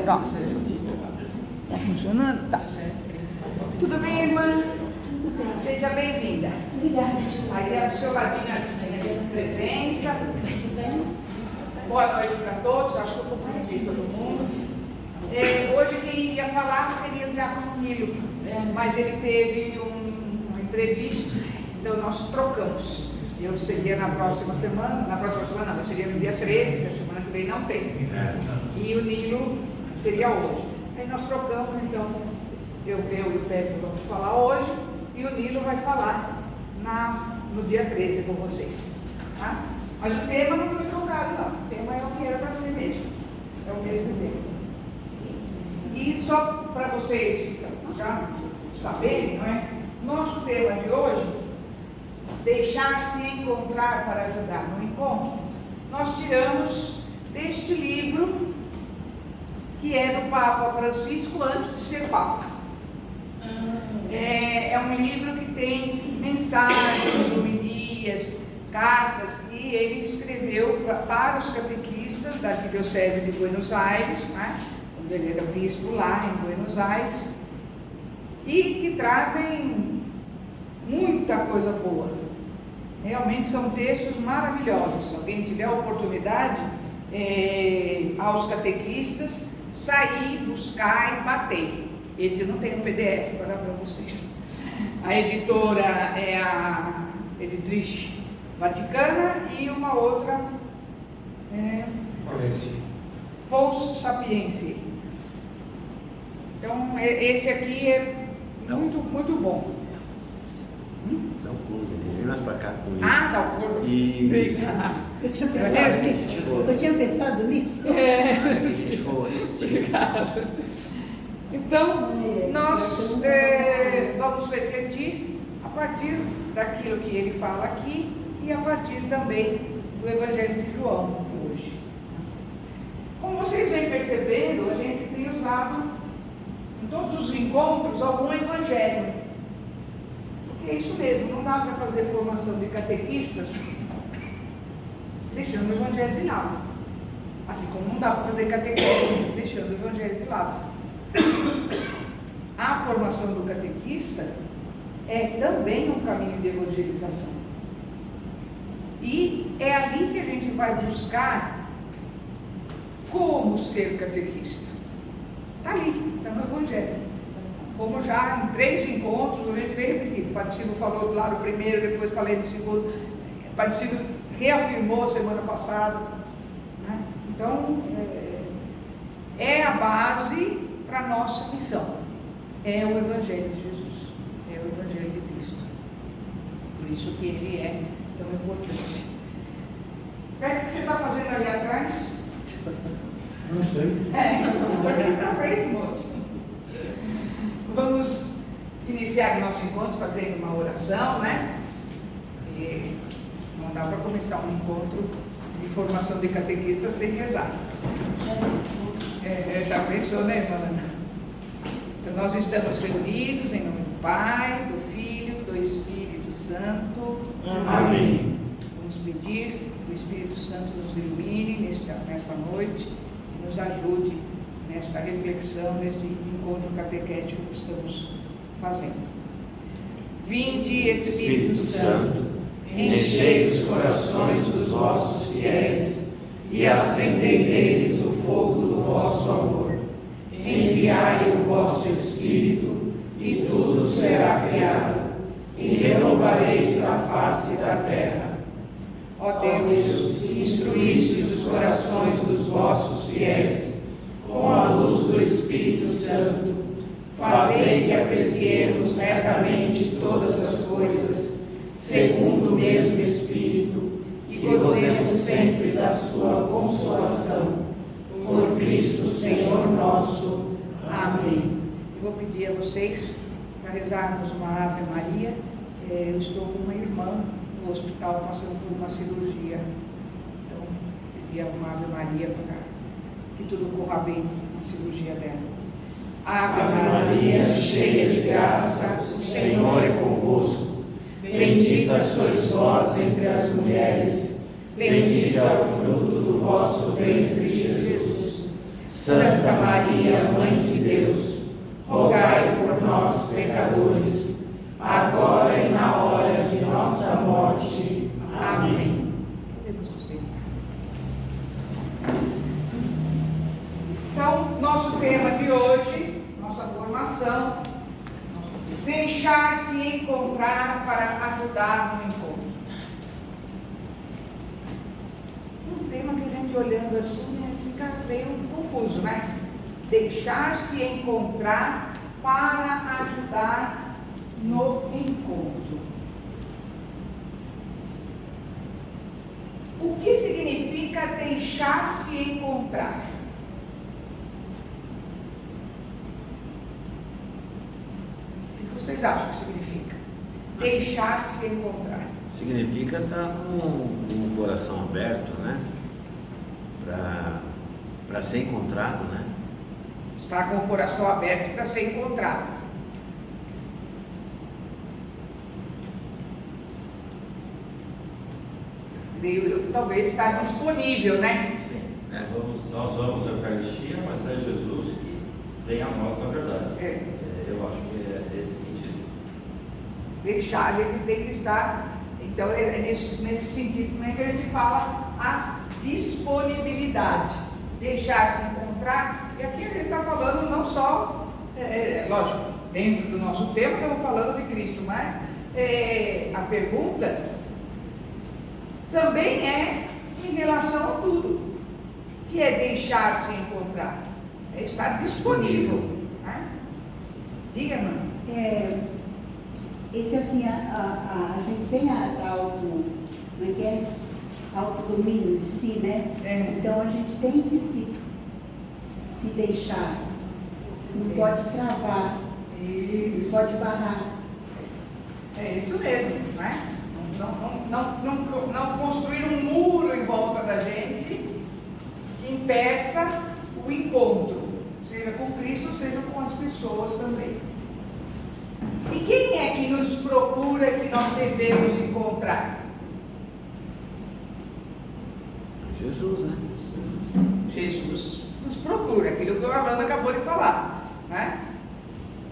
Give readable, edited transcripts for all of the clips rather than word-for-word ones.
Pronto. Tá funcionando? Tá. Tudo bem, irmã? Seja bem-vinda. Obrigada. Aí é o seu ladinho aqui, presença. Boa noite para todos. Acho que eu cumprimentei todo mundo. Hoje quem iria falar seria o Diácono Nilo, mas ele teve um imprevisto, então nós trocamos. Eu seria na próxima semana não, eu seria no dia 13, que a semana que vem não tem. E o Nilo seria hoje. Aí nós trocamos, então eu e o Pepe vamos falar hoje e o Nilo vai falar no dia 13 com vocês. Tá? Mas o tema não foi trocado não, o tema é o que era para ser mesmo, é o mesmo tema. E só para vocês já saberem, não é? Nosso tema de hoje, deixar-se encontrar para ajudar no encontro, nós tiramos deste livro que é do Papa Francisco antes de ser Papa. É um livro que tem mensagens, homilias, cartas que ele escreveu para os catequistas da Arquidiocese de Buenos Aires, né? Quando ele era bispo lá em Buenos Aires, e que trazem muita coisa boa. Realmente são textos maravilhosos. Se alguém tiver a oportunidade, aos catequistas, sair, buscar e bater. Esse eu não tenho PDF para dar para vocês. A editora é a Editriz Vaticana e uma outra Fous Sapiensi. Então esse aqui é muito, muito bom. Dá um close ali, vem mais pra cá comigo. Dá um close. Isso. Eu tinha pensado nisso. Se a gente for assistir. Então, nós vamos refletir a partir daquilo que ele fala aqui e a partir também do Evangelho de João de hoje. Como vocês vêm percebendo, a gente tem usado em todos os encontros algum evangelho. Porque é isso mesmo, não dá para fazer formação de catequistas deixando o evangelho de lado. Assim como não dá para fazer catequese deixando o evangelho de lado. A formação do catequista é também um caminho de evangelização. E é ali que a gente vai buscar como ser catequista. Está ali, está no Evangelho. Como já em 3 encontros, a gente veio repetindo. O Padre Silvio falou lá no primeiro, depois falei no segundo. O Padre Silvio reafirmou semana passada. Né? Então, é a base para a nossa missão. É o Evangelho de Jesus. É o Evangelho de Cristo. Por isso que ele é tão importante. O que você está fazendo ali atrás? Não sei. Estou para frente, moço. Vamos iniciar o nosso encontro fazendo uma oração, né? E não dá para começar um encontro de formação de catequista sem rezar. Já pensou, né, irmã? Então, nós estamos reunidos em nome do Pai, do Filho, do Espírito Santo. Amém. Vamos pedir que o Espírito Santo nos ilumine nesta noite, nos ajude nesta reflexão, neste encontro catequético que estamos fazendo. Vinde, Espírito Santo, enchei os corações dos vossos fiéis e acendei neles o fogo do vosso amor. Enviai o vosso Espírito e tudo será criado e renovareis a face da terra. Ó Deus, instruístes os corações dos vossos fiéis com a luz do Espírito Santo, fazei que apreciemos retamente todas as coisas, segundo o mesmo Espírito, e gozemos sempre da sua consolação. Por Cristo Senhor nosso. Amém. Eu vou pedir a vocês para rezarmos uma Ave Maria. Eu estou com uma irmã no hospital passando por uma cirurgia. Então, pedir uma Ave Maria para que tudo corra bem na cirurgia dela. Ave Maria, cheia de graça, o Senhor é convosco. Bendita sois vós entre as mulheres, bendito é o fruto do vosso ventre, Jesus. Santa Maria, Mãe de Deus, rogai por nós, pecadores, agora e na hora de nossa morte. Amém. Então, nosso tema de hoje, nossa formação, deixar-se encontrar para ajudar no encontro. Um tema que a gente olhando assim, fica meio confuso, né? Deixar-se encontrar para ajudar no encontro. O que significa deixar-se encontrar? O que vocês acham que significa? Deixar-se encontrar. Significa estar com o coração aberto, né? Para ser encontrado, né? Estar com o coração aberto para ser encontrado. Talvez estar disponível, né? Sim. Nós vamos à Eucaristia, mas é Jesus que vem a nós, na verdade. Eu acho que é nesse sentido. Deixar, a gente tem que estar. Então, é nesse sentido que a gente fala a disponibilidade. Deixar-se encontrar. E aqui a gente está falando não só, lógico, dentro do nosso tema, estamos falando de Cristo, mas a pergunta também é em relação a tudo, que é deixar-se encontrar, é estar disponível, né? Diga, mãe. Esse assim, a gente tem essa autodomínio de si, né? Então a gente tem que se deixar, não pode travar, não pode barrar. É isso mesmo, né? Não construir um muro em volta da gente que impeça o encontro, seja com Cristo, seja com as pessoas também. E quem é que nos procura que nós devemos encontrar? Jesus, né? Jesus nos procura, aquilo que o Orlando acabou de falar, né?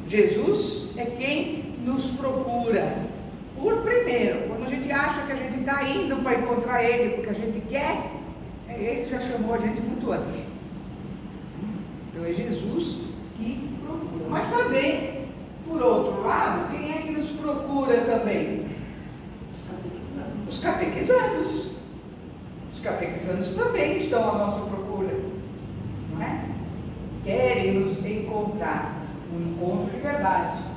Jesus é quem nos procura. Por primeiro, quando a gente acha que a gente está indo para encontrar Ele, porque a gente quer, Ele já chamou a gente muito antes. Então é Jesus que procura. Mas também, por outro lado, quem é que nos procura também? Os catequizandos. Os catequizandos também estão à nossa procura, não é? Querem nos encontrar, um encontro de verdade.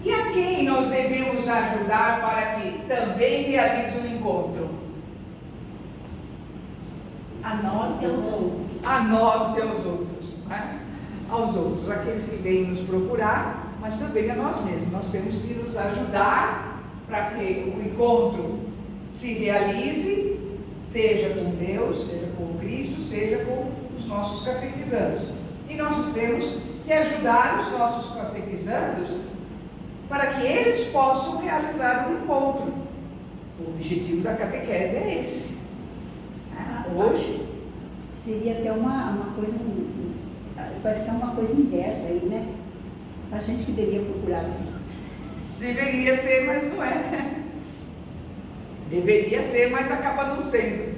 E a quem nós devemos ajudar para que também realize o encontro? A nós e aos outros. A nós e aos outros, né? Aos outros, aqueles que vêm nos procurar, mas também a nós mesmos. Nós temos que nos ajudar para que o encontro se realize, seja com Deus, seja com Cristo, seja com os nossos catequizandos. E nós temos que ajudar os nossos catequizandos para que eles possam realizar o encontro. O objetivo da catequese é esse. Hoje seria até uma coisa, parece que é uma coisa inversa aí, né? A gente que deveria procurar isso. deveria ser, mas não é. Deveria ser, mas acaba não sendo.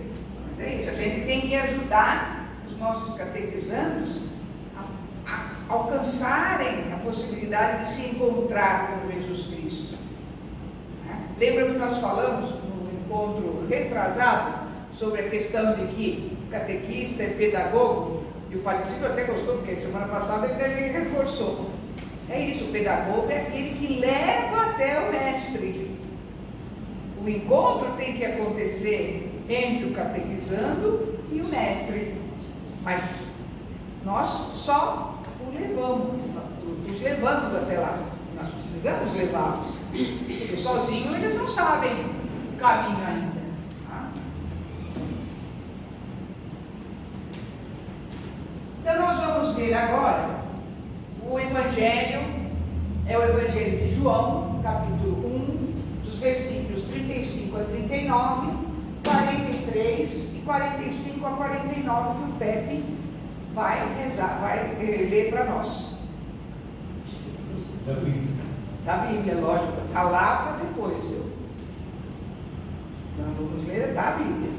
Mas é isso, a gente tem que ajudar os nossos catequizandos a alcançarem a possibilidade de se encontrar com Jesus Cristo. Lembra que nós falamos no encontro retrasado sobre a questão de que o catequista é pedagogo? E o Padre Silvio até gostou, porque semana passada ele reforçou. É isso, o pedagogo é aquele que leva até o mestre. O encontro tem que acontecer entre o catequizando e o mestre. Mas nós só os levamos até lá. Nós precisamos levá-los. Porque sozinhos eles não sabem o caminho ainda. Então nós vamos ver agora o Evangelho, é o Evangelho de João, capítulo 1, dos versículos 35 a 39, 43 43 e 45 a 49 que o Pepe vai rezar, vai ler para nós. Da Bíblia. Da Bíblia, lógico. A lá para depois. Então vamos ler da Bíblia.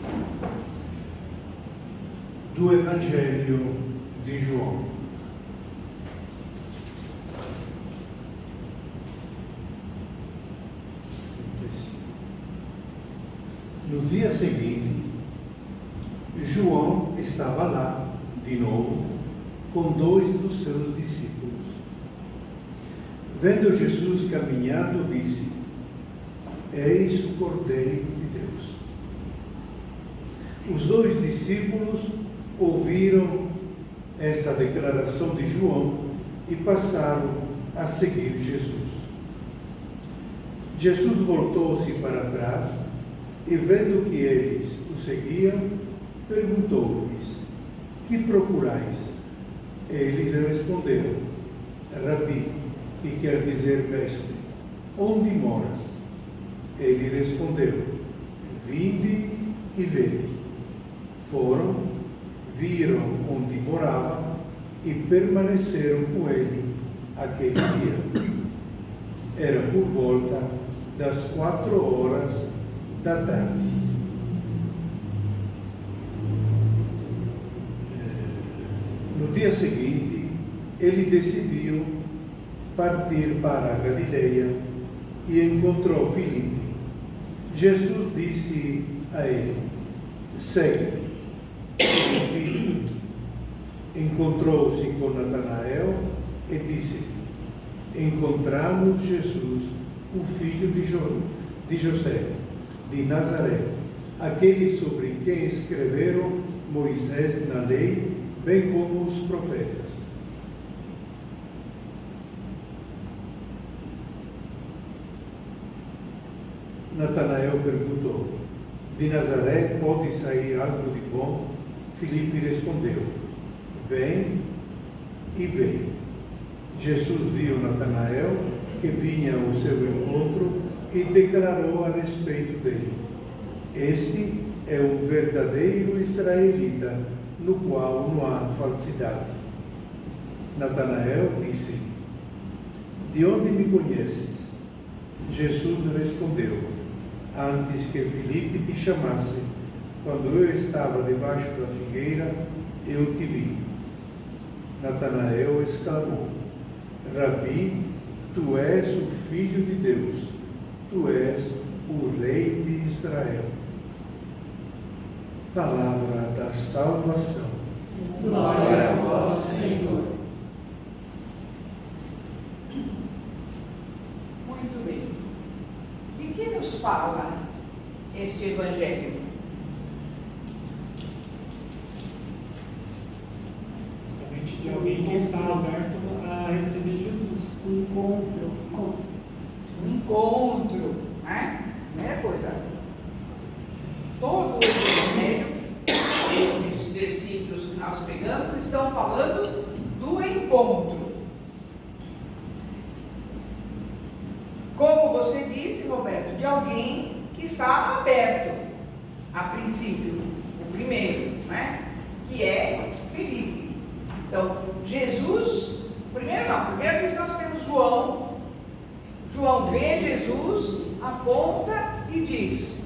Do Evangelho de João. No dia seguinte, João estava lá, de novo, com 2 dos seus discípulos. Vendo Jesus caminhando, disse: Eis o Cordeiro de Deus. Os 2 discípulos ouviram esta declaração de João e passaram a seguir Jesus. Jesus voltou-se para trás e, vendo que eles o seguiam, perguntou-lhes: Que procurais? Eles responderam: Rabi, que quer dizer mestre, onde moras? Ele respondeu: Vinde e vede. Foram, viram onde morava e permaneceram com ele aquele dia. Era por volta das 4 horas da tarde. No dia seguinte, ele decidiu partir para a Galileia e encontrou Filipe. Jesus disse a ele: Segue-me. Filipe encontrou-se com Natanael e disse-lhe: Encontramos Jesus, o filho de José, de Nazaré, aquele sobre quem escreveram Moisés na lei, bem como os profetas. Natanael perguntou: De Nazaré pode sair algo de bom? Filipe respondeu: Vem e vê. Jesus viu Natanael, que vinha ao seu encontro, e declarou a respeito dele: Este é um verdadeiro israelita, no qual não há falsidade. Natanael disse-lhe: De onde me conheces? Jesus respondeu: Antes que Filipe te chamasse, quando eu estava debaixo da figueira, eu te vi. Natanael exclamou: Rabi, tu és o Filho de Deus, tu és o Rei de Israel. Palavra da salvação. Glória a vós, Senhor. Muito bem. De que nos fala este Evangelho? Justamente de alguém que está aberto a receber Jesus. Um encontro. Um encontro, né? Primeira coisa. Todo o Evangelho, estes versículos que nós pegamos, estão falando do encontro. Como você disse, Roberto, de alguém que está aberto, a princípio, o primeiro, né? Que é Filipe. Então, Jesus, primeiro que nós temos João. João vê Jesus, aponta e diz: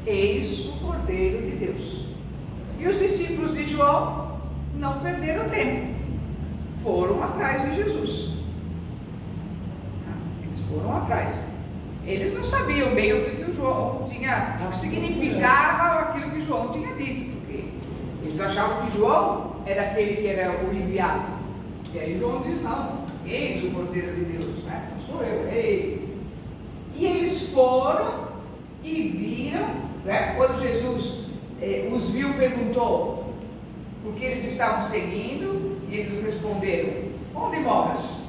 Eis o Cordeiro de Deus. E os discípulos de João não perderam tempo, foram atrás de Jesus. Eles foram atrás. Eles não sabiam bem o que o João tinha, o que significava aquilo que João tinha dito, porque eles achavam que João era aquele que era o enviado. E aí João diz: Não, eis o Cordeiro de Deus, né? Não sou eu, é ele. E eles foram e viram, né? Quando Jesus os viu, perguntou por que eles estavam seguindo, e eles responderam: Onde moras?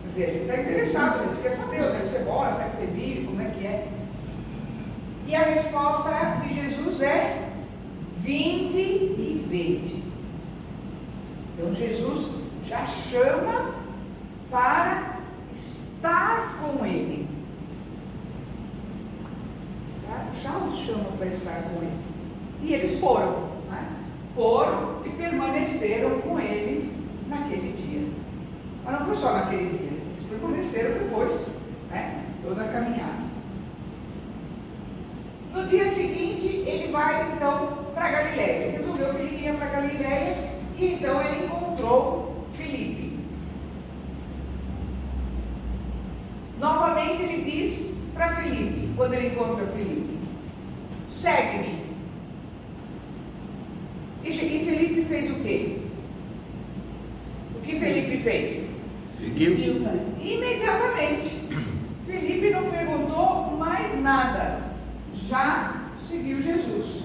Quer dizer, a gente está interessado, a gente quer saber onde é que você mora, onde é que você vive, como é que é. E a resposta de Jesus é: Vinde e vede. Então Jesus já chama para estar com ele. Já os chama para estar com ele. E eles foram, né? Foram e permaneceram com ele naquele dia. Mas não foi só naquele dia, eles permaneceram depois, né? Toda a caminhada. No dia seguinte, ele vai então para Galiléia. Ele resolveu que ele ia para Galiléia e então ele encontrou Filipe. Novamente ele diz para Filipe, quando ele encontra Filipe: segue-me. E Filipe fez o quê? O que Filipe fez? Seguiu. Imediatamente. Filipe não perguntou mais nada. Já seguiu Jesus.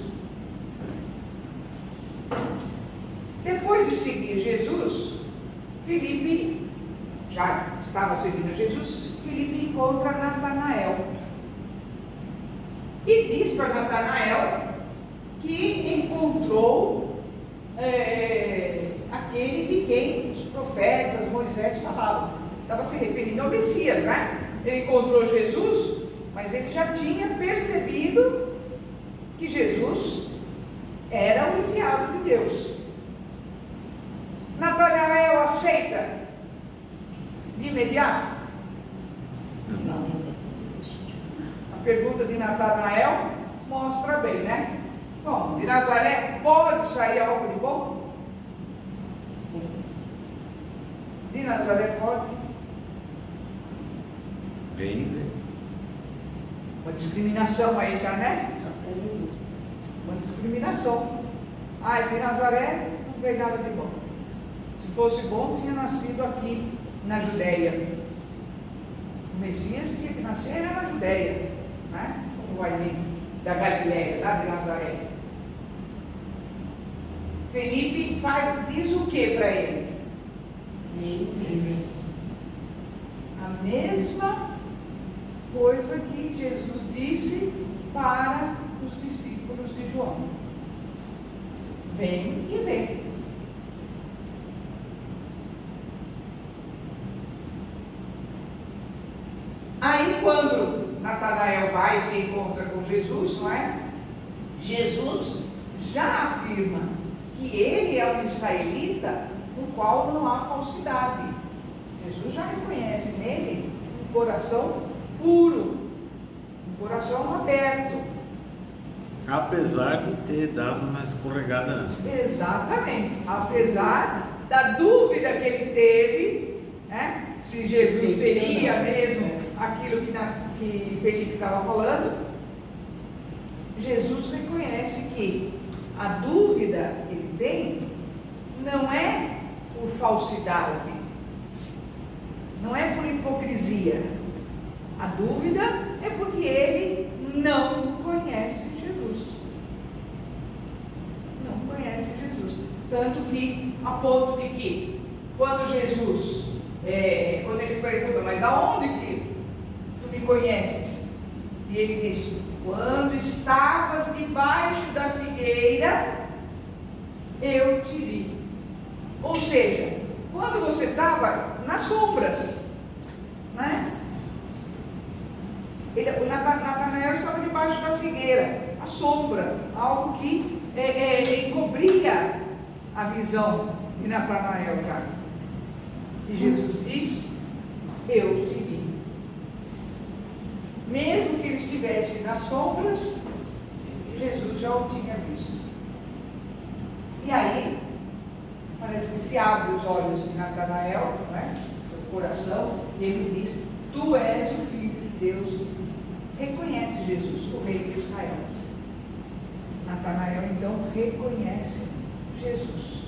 Depois de seguir Jesus, Filipe já estava seguindo Jesus. Filipe encontra Natanael e diz para Natanael que encontrou aquele de quem os profetas, Moisés falavam. Estava se referindo ao Messias, né? Ele encontrou Jesus, mas ele já tinha percebido que Jesus era o enviado de Deus. Natanael aceita de imediato? Não. A pergunta de Natanael mostra bem, né? Bom, de Nazaré pode sair algo de bom? De Nazaré pode? Vem. Uma discriminação aí já, né? Uma discriminação. De Nazaré não veio nada de bom. Se fosse bom, tinha nascido aqui na Judéia. O Messias tinha que nascer na Judéia, né? Como vai vir da Galiléia, lá de Nazaré. Felipe diz o que para ele? A mesma coisa que Jesus disse para os discípulos de João: vem e vê. Aí quando Natanael vai e se encontra com Jesus, não é? Jesus já afirma que ele é um israelita no qual não há falsidade. Jesus já reconhece nele um coração puro, um coração aberto. Apesar de ter dado uma escorregada antes. Exatamente. Apesar da dúvida que ele teve, né? Se Jesus seria mesmo aquilo que Felipe estava falando, Jesus reconhece que a dúvida que ele tem não é por falsidade, não é por hipocrisia. A dúvida é porque ele não conhece Jesus. Não conhece Jesus. Tanto que, a ponto de que, quando Jesus, quando ele pergunta, mas da onde que tu me conheces? E ele disse: quando estavas debaixo da figueira, eu te vi. Ou seja, quando você estava nas sombras, né? O Natanael estava debaixo da figueira, a sombra, algo que encobria a visão de Natanael já. E Jesus diz: eu te vi. Mesmo que ele estivesse nas sombras, Jesus já o tinha visto. E aí, parece que se abre os olhos de Natanael, né? Seu coração, e ele diz: tu és o Filho de Deus. Reconhece Jesus, o Rei de Israel. Natanael então reconhece Jesus.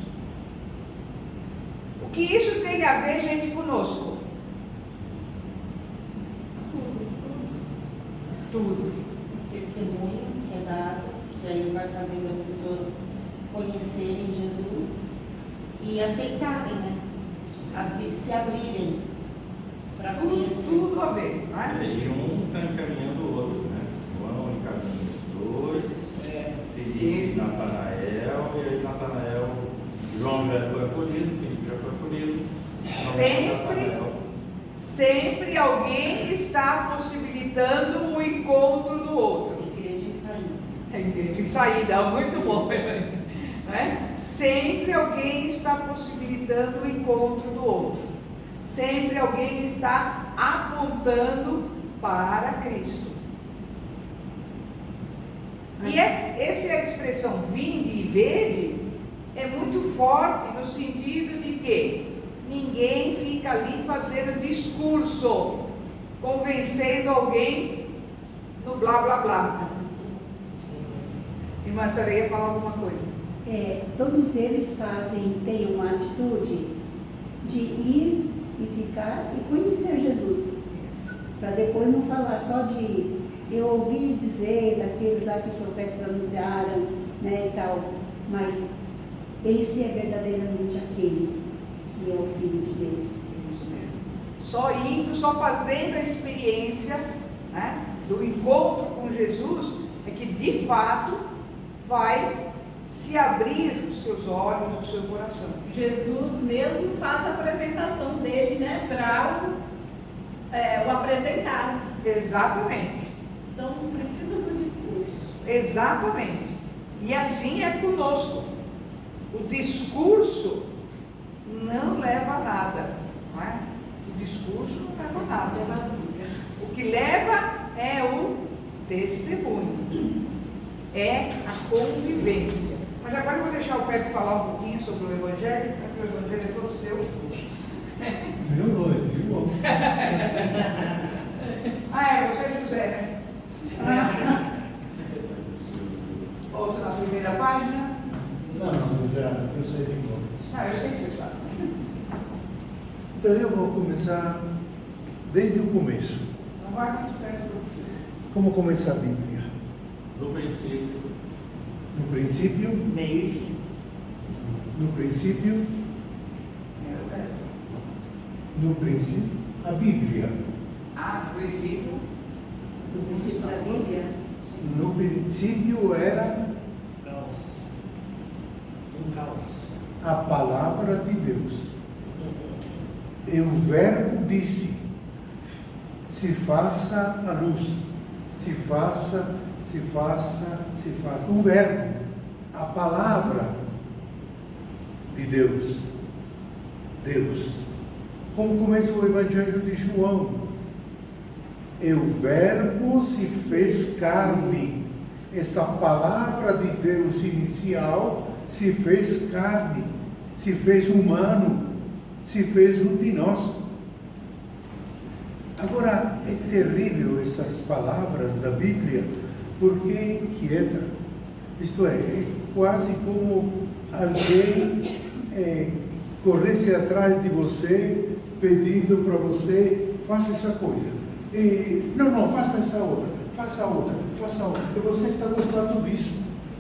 O que isso tem a ver, gente, conosco? Tudo. Testemunho que é dado, que aí vai fazendo as pessoas conhecerem Jesus e aceitarem, né? Se abrirem para conhecer. Tudo a ver, não é? E um está encaminhando o outro, né? João encaminha os dois, Filipe, Natanael, e aí Natanael, João já foi acolhido, Filipe já foi acolhido. Sempre alguém está possibilitando o encontro do outro. Igreja e sair. É igreja e de saída, muito bom. Né? Sempre alguém está possibilitando o encontro do outro. Sempre alguém está apontando para Cristo. E essa é a expressão vinde e vede, é muito forte no sentido de que ninguém fica ali fazendo discurso, convencendo alguém no blá blá blá. Irmã, a senhora ia falar alguma coisa? Todos eles têm uma atitude de ir e ficar e conhecer Jesus. Para depois não falar só de eu ouvi dizer daqueles lá que os profetas anunciaram, né, e tal, mas esse é verdadeiramente aquele que é o Filho de Deus. Isso mesmo. Só indo, só fazendo a experiência, né, do encontro com Jesus, é que de fato vai se abrir os seus olhos, o seu coração. Jesus mesmo faz a apresentação dele, né, para o apresentar. Exatamente. Então não precisa do discurso. Exatamente. E assim é conosco. O discurso não leva a nada, não é? O discurso não leva a nada. É vazio. O que leva é o testemunho, é a convivência. Mas agora eu vou deixar o Pepe falar um pouquinho sobre o Evangelho, porque o Evangelho é todo seu. Meu é de João. Você é José, né? Outro na primeira página. Não, eu sei de João. Eu sei que você sabe. Então eu vou começar desde o começo. Não vai muito perto do Como começa a Bíblia? No princípio, No princípio, Meio e fim. no princípio, a Bíblia. No princípio. No princípio da Bíblia, No princípio era Caos. Um caos. a palavra de Deus. E o verbo disse: se faça a luz, se faça. O verbo, a palavra de Deus. Deus. Como começa o Evangelho de João? E o verbo se fez carne. Essa palavra de Deus inicial se fez carne, se fez humano, se fez um de nós. Agora, é terrível essas palavras da Bíblia, porque inquieta. Isto é quase como alguém corresse atrás de você, pedindo para você, faça essa coisa. Não, faça essa outra, faça outra. E você está gostando disso.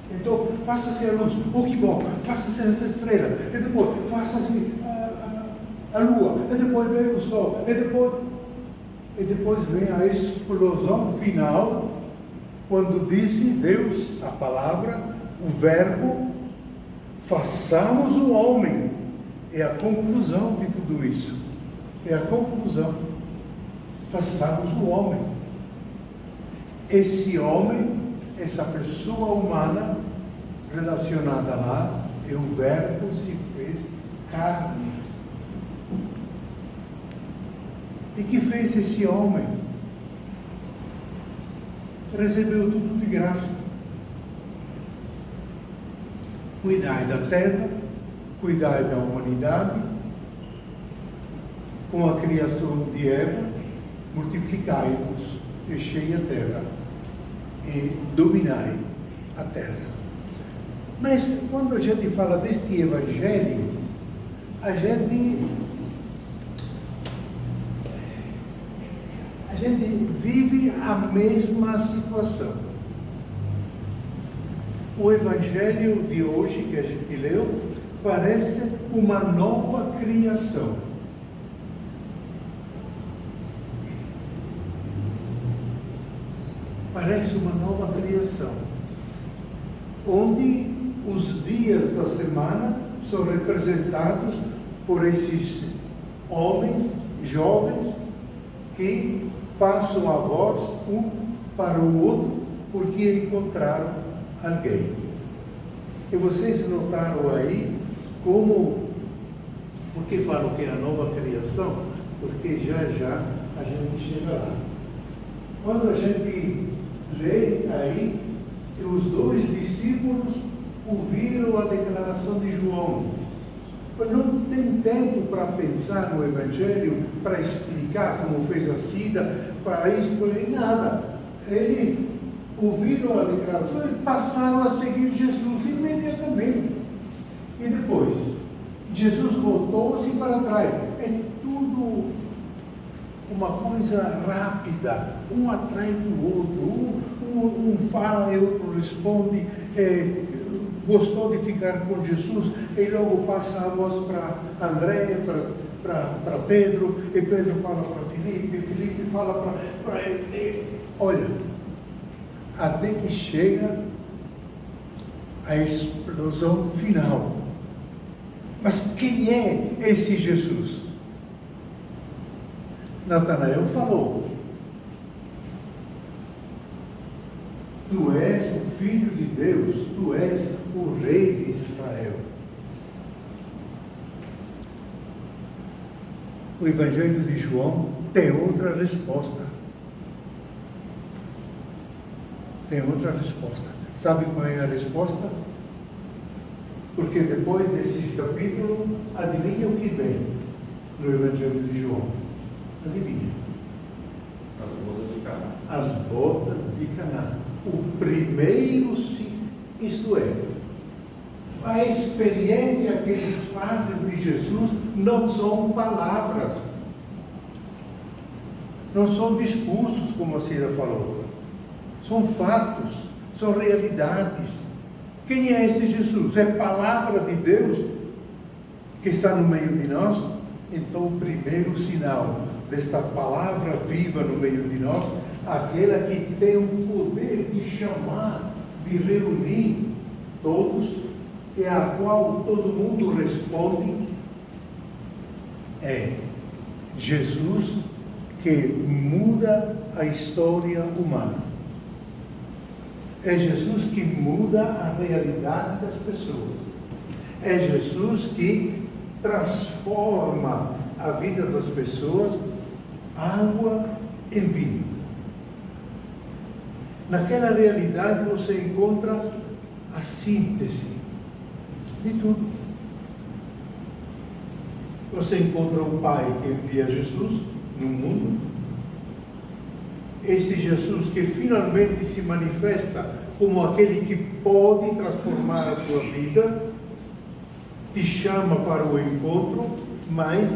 Então, faça-se a luz. Que bom, faça-se essa estrela. E depois, faça-se a lua. E depois vem o sol. E depois vem a explosão final, quando disse Deus, a palavra, o verbo, façamos o homem. É a conclusão de tudo isso. É a conclusão. Façamos o homem. Esse homem, essa pessoa humana, relacionada lá, e o verbo se fez carne. E que fez esse homem? Recebeu tudo de graça. Cuidai da terra, cuidai da humanidade, com a criação de Eva, multiplicai-vos, enchei a terra e dominai a terra. Mas quando a gente fala deste Evangelho, a gente vive a mesma situação. O Evangelho de hoje que a gente leu parece uma nova criação. Parece uma nova criação, onde os dias da semana são representados por esses homens jovens que passam a voz um para o outro porque encontraram alguém. E vocês notaram aí como, por que falo que é a nova criação? Porque já a gente chega lá. Quando a gente lê aí, os 2 discípulos ouviram a declaração de João. Mas não tem tempo para pensar no Evangelho, para explicar como fez a Cida, para explicar nada. Eles ouviram a declaração e passaram a seguir Jesus imediatamente. E depois, Jesus voltou-se para trás. É tudo uma coisa rápida, um atrás do outro. Um fala e outro responde. Gostou de ficar com Jesus, e logo passa a voz para André, para Pedro, e Pedro fala para Filipe, Filipe fala para... Olha, até que chega a explosão final. Mas quem é esse Jesus? Natanael falou: tu és o Filho de Deus, tu és o Rei de Israel. O Evangelho de João tem outra resposta. Tem outra resposta. Sabe qual é a resposta? Porque depois desse capítulo, adivinha o que vem no Evangelho de João? Adivinha? As bodas de Caná. As bodas de Caná. O primeiro, isto é, a experiência que eles fazem de Jesus não são palavras, não são discursos, como a Cida falou, são fatos, são realidades. Quem é este Jesus? É palavra de Deus que está no meio de nós? Então, o primeiro sinal desta palavra viva no meio de nós, aquela que tem o poder de chamar, de reunir todos, e a qual todo mundo responde, é Jesus que muda a história humana. É Jesus que muda a realidade das pessoas. É Jesus que transforma a vida das pessoas, água em vinho. Naquela realidade você encontra a síntese de tudo. Você encontra o Pai que envia Jesus no mundo. Este Jesus que finalmente se manifesta como aquele que pode transformar a tua vida, te chama para o encontro, mas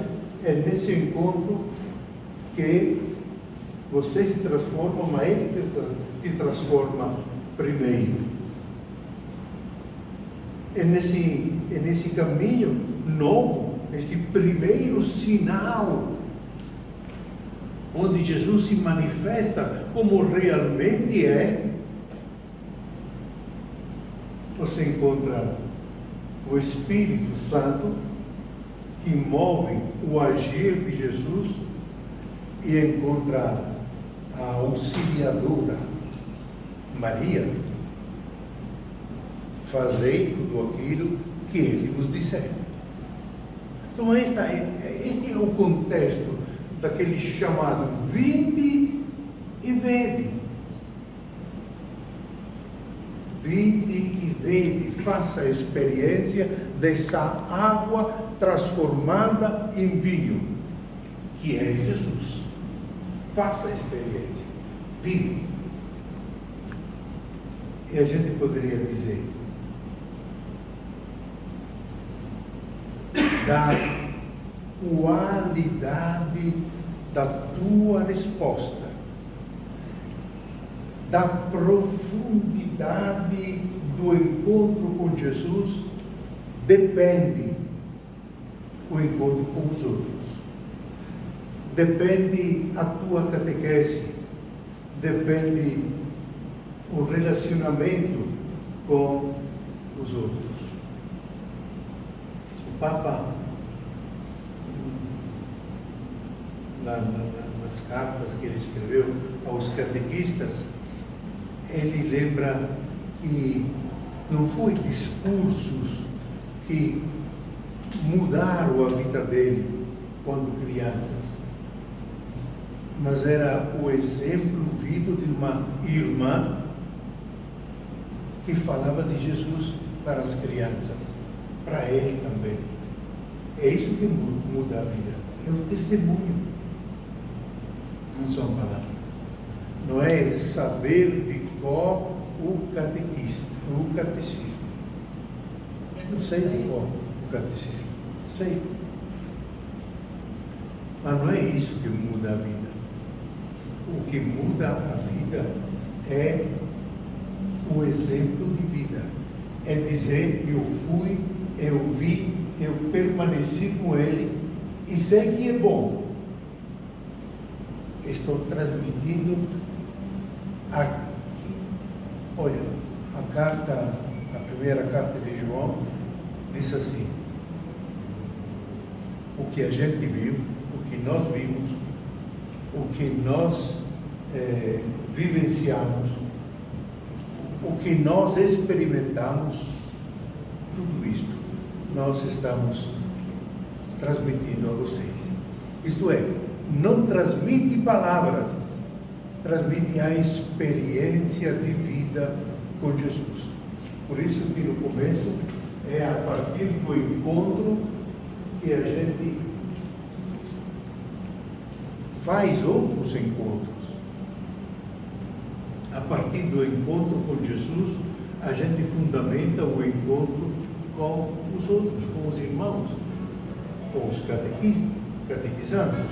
é nesse encontro que você se transforma, mas ele te transforma primeiro. É nesse caminho novo, esse primeiro sinal, onde Jesus se manifesta como realmente é, você encontra o Espírito Santo que move o agir de Jesus e encontra a auxiliadora Maria, fazei tudo aquilo que ele vos disser. Então este é o contexto daquele chamado vinde e vede. Vinde e vede, faça a experiência dessa água transformada em vinho, que é Jesus. Faça a experiência, vive. E a gente poderia dizer, da qualidade da tua resposta, da profundidade do encontro com Jesus, depende o encontro com os outros. Depende a tua catequese, depende o relacionamento com os outros. O Papa, nas cartas que ele escreveu aos catequistas, ele lembra que não foi discursos que mudaram a vida dele quando crianças, mas era o exemplo vivo de uma irmã que falava de Jesus para as crianças, para ele também. É isso que muda a vida, é um testemunho, não são palavras. Não é saber de cor o catecismo. Não sei de cor o catecismo, sei. Mas não é isso que muda a vida. O que muda a vida é o exemplo de vida. É dizer, eu fui, eu vi, eu permaneci com ele e sei que é bom. Estou transmitindo aqui. Olha, a primeira carta de João diz assim: o que a gente viu, o que nós vimos, o que nós vivenciamos, o que nós experimentamos, tudo isto nós estamos transmitindo a vocês. Isto é, não transmite palavras, transmite a experiência de vida com Jesus. Por isso que no começo é a partir do encontro que a gente faz outros encontros. A partir do encontro com Jesus, a gente fundamenta o encontro com os outros, com os irmãos, com os catequizandos.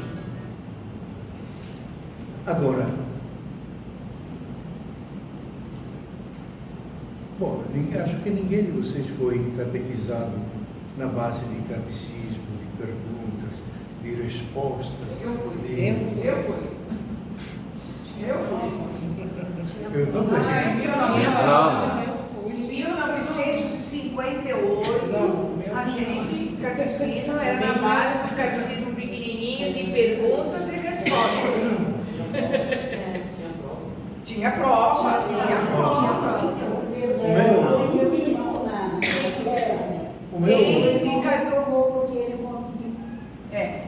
Agora, bom, acho que ninguém de vocês foi catequizado na base de catecismo, de perguntas, de respostas. Eu fui. Eu também. Tinha provas. Em 1958, a gente, catecismo, era na base do catecismo pequenininho de perguntas e respostas. Tinha prova. O meu Ele me reprovou porque ele conseguiu.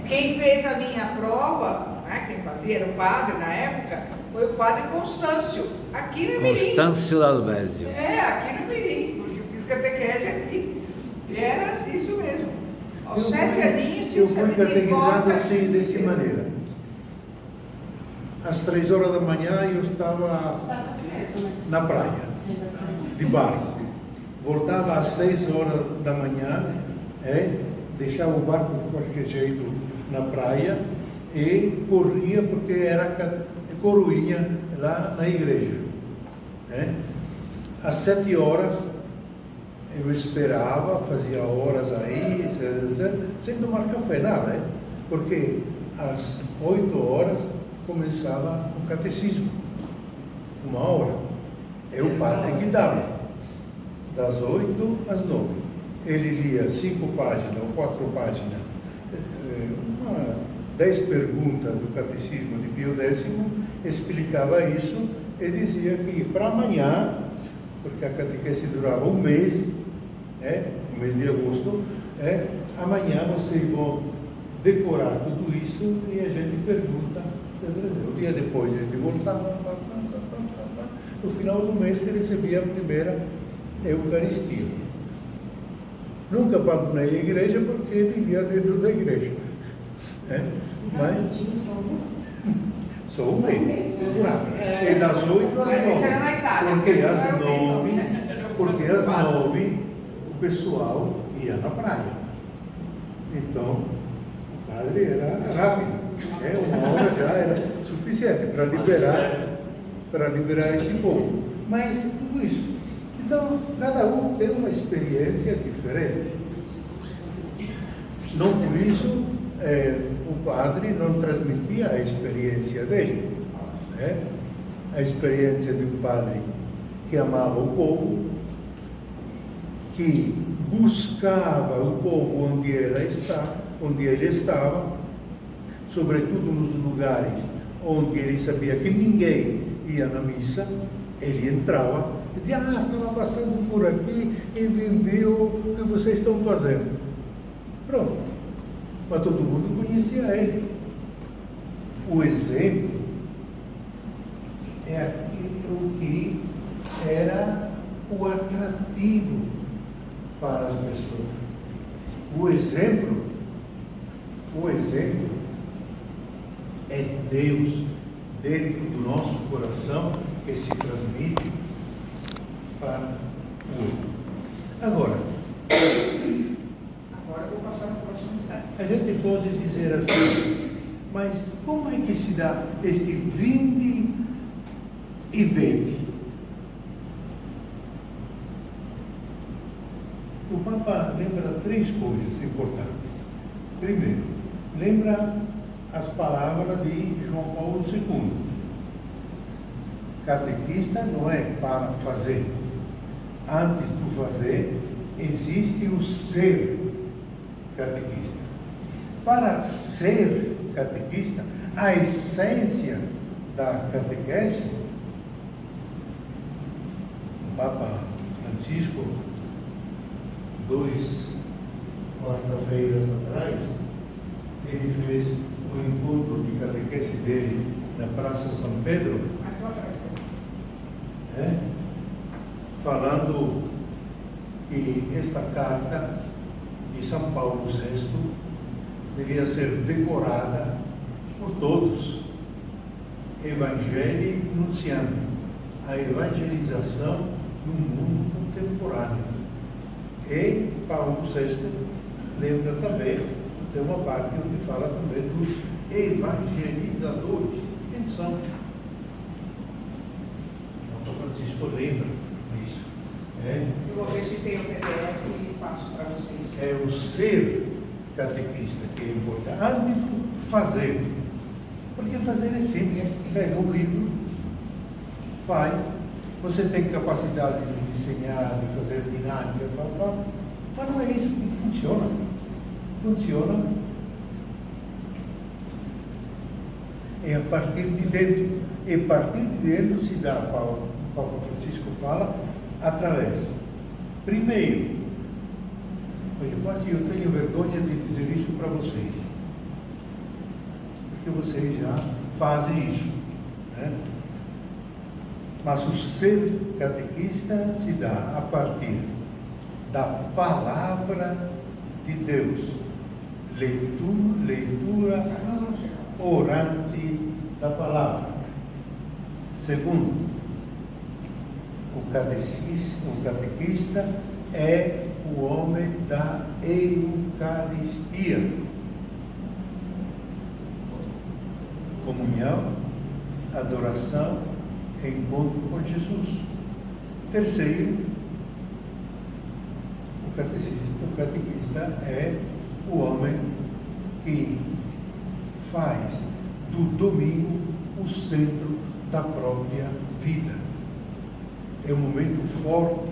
Quem fez a minha prova, né, quem fazia era o padre na época, foi o padre Constâncio, aqui no Mirim. Constâncio Albésio. Aqui no Mirim, porque eu fiz catequese aqui. E era isso mesmo. Aos 7 aninhos tinha eu fui catequizado assim, dessa maneira. maneira. Às 3 horas da manhã eu estava na praia, de barco. Voltava às 6 horas da manhã, deixava o barco de qualquer jeito na praia e corria porque era coroinha lá na igreja. Às 7 horas eu esperava, fazia horas aí, etc., sem tomar café, nada, porque às 8 horas começava o catecismo, 1 hora. É o padre que dava, das 8 às 9. Ele lia 5 páginas ou 4 páginas, 10 perguntas do catecismo de Pio X, explicava isso e dizia que para amanhã, porque a catequese durava um mês de agosto, amanhã vocês vão decorar tudo isso e a gente pergunta. O dia depois ele voltava, no final do mês ele recebia a primeira Eucaristia. Nunca abandonei a igreja porque vivia dentro da igreja. Mas só um mês. E das 8 às 9. Porque às 9 o pessoal ia na praia. Então o padre era rápido. 1 hora já era suficiente para liberar esse povo. Mas tudo isso. Então, cada um tem uma experiência diferente. Não por isso o padre não transmitia a experiência dele. A experiência de um padre que amava o povo, que buscava o povo onde ele estava, sobretudo nos lugares onde ele sabia que ninguém ia na missa, ele entrava Dizia, estava passando por aqui e viu o que vocês estão fazendo. Pronto. Mas todo mundo conhecia ele. O exemplo é o que era o atrativo para as pessoas. O exemplo é Deus dentro do nosso coração que se transmite para o outro. Agora eu vou passar para o próximo slide. a gente pode dizer assim, mas como é que se dá este vinde e vede? O Papa lembra 3 coisas importantes. Primeiro, lembra as palavras de João Paulo II. Catequista não é para fazer. Antes do fazer, existe o ser catequista. Para ser catequista, a essência da catequese, o Papa Francisco, 2 quarta-feiras atrás, ele fez o encontro de catequese dele na Praça São Pedro, Aqui atrás. falando que esta carta de São Paulo VI devia ser decorada por todos. Evangelho Nunciante, a evangelização no mundo contemporâneo. E Paulo VI lembra também, tem uma parte onde fala também dos evangelizadores. Quem são? O Papa Francisco lembra disso. Eu vou ver se tem o PDF e passo para vocês. É o ser catequista que é importante, antes do fazer. Porque fazer é simples. Pega um livro, faz. Você tem capacidade de ensinar, de fazer dinâmica, mas não é isso que funciona. Funciona é a partir de dentro. E a partir de dentro se dá, Papa Francisco fala, através. Primeiro, quase eu tenho vergonha de dizer isso para vocês, porque vocês já fazem isso, né? Mas o ser catequista se dá a partir da palavra de Deus, leitura orante da palavra. Segundo, o catequista é o homem da Eucaristia. Comunhão, adoração, encontro com Jesus. Terceiro, o catequista é o homem que faz do domingo o centro da própria vida. É um momento forte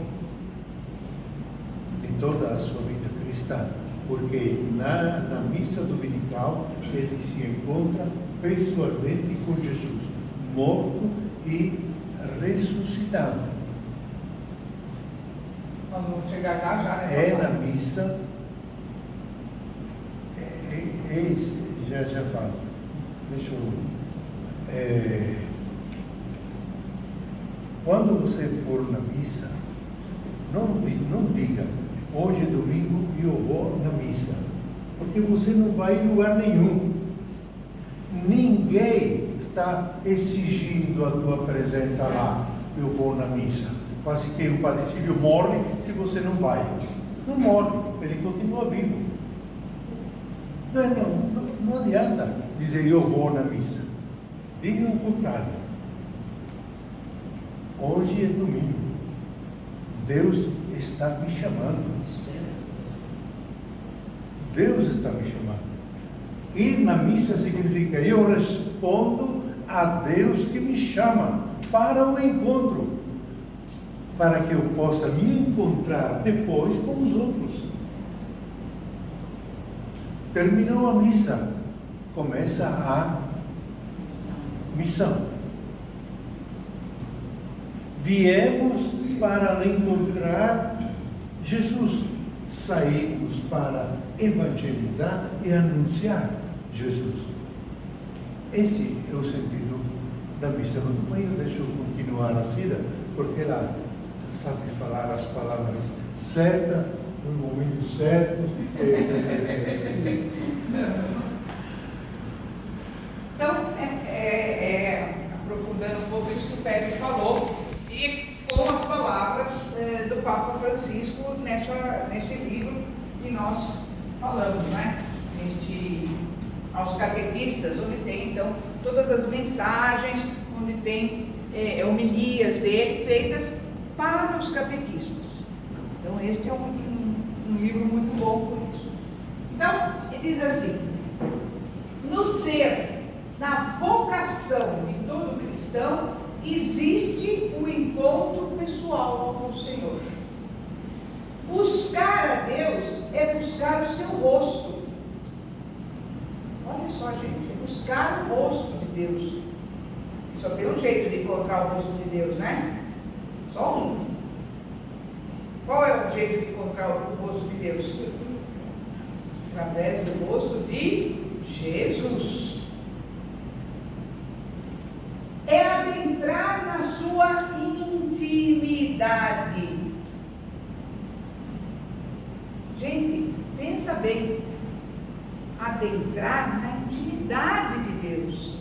de toda a sua vida cristã, porque na missa dominical ele se encontra pessoalmente com Jesus, morto e ressuscitado. Nós vamos chegar já nessa É na parte. missa, já falo. Deixa eu. Quando você for na missa, não diga, hoje é domingo e eu vou na missa, porque você não vai em lugar nenhum. Ninguém está exigindo a tua presença lá. Eu vou na missa. Quase que o Padre Silvio morre se você não vai. Não morre, ele continua vivo. Não adianta dizer eu vou na missa. Diga o contrário. Hoje é domingo. Deus está me chamando. Deus está me chamando. Ir na missa significa eu respondo a Deus que me chama para o encontro, para que eu possa me encontrar depois com os outros. Terminou a missa, começa a missão. Viemos para encontrar Jesus. Saímos para evangelizar e anunciar Jesus. Esse é o sentido da missa. Mas eu deixo continuar a Cida, porque ela sabe falar as palavras certas, no momento certo. Então, aprofundando um pouco isso que o Pepe falou, e com as palavras do Papa Francisco nesse livro que nós falamos, né? Aos catequistas, onde tem então todas as mensagens, onde tem homilias dele feitas para os catequistas. Então este é um livro muito bom por isso. Então, ele diz assim: no ser, na vocação de todo cristão, existe o encontro pessoal com o Senhor. Buscar a Deus é buscar o seu rosto. Olha só, gente, é buscar o rosto de Deus. Só tem um jeito de encontrar o rosto de Deus, né? Só um. Qual é o jeito de encontrar o rosto de Deus? Através do rosto de Jesus. É adentrar na sua intimidade. Gente, pensa bem. Adentrar na intimidade de Deus.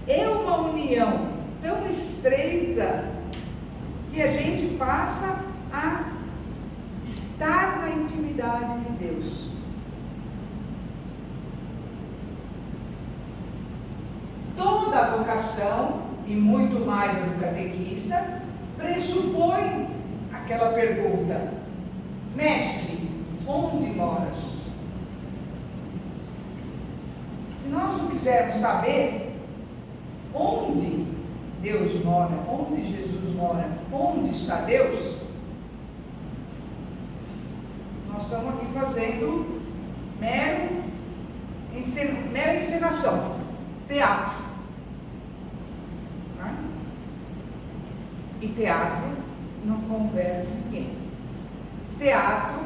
É uma união tão estreita que a gente passa a estar na intimidade de Deus. Toda a vocação, e muito mais a do catequista, pressupõe aquela pergunta: Mestre, onde moras? Se nós não quisermos saber onde Deus mora, onde Jesus mora, onde está Deus, nós estamos aqui fazendo mera encenação, teatro. Né? E teatro não converte ninguém. Teatro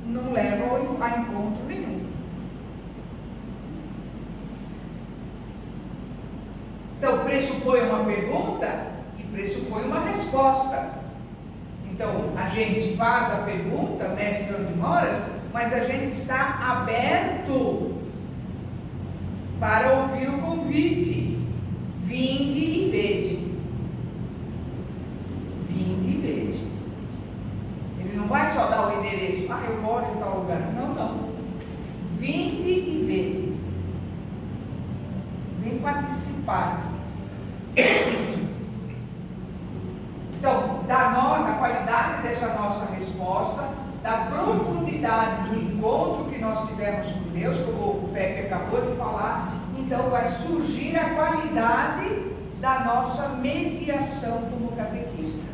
não leva a encontro nenhum. Então, pressupõe uma pergunta e pressupõe uma resposta. Então, a gente faz a pergunta, mestre, onde moras? Mas a gente está aberto para ouvir o convite. Vinde e vede. Vinde e vede. Ele não vai só dar o endereço. Eu moro em tal lugar. Não. Vinde e vede. Vem participar. Então, da qualidade dessa nossa resposta, da profundidade do encontro que nós tivemos com Deus, como o Pepe acabou de falar, então vai surgir a qualidade da nossa mediação como catequista.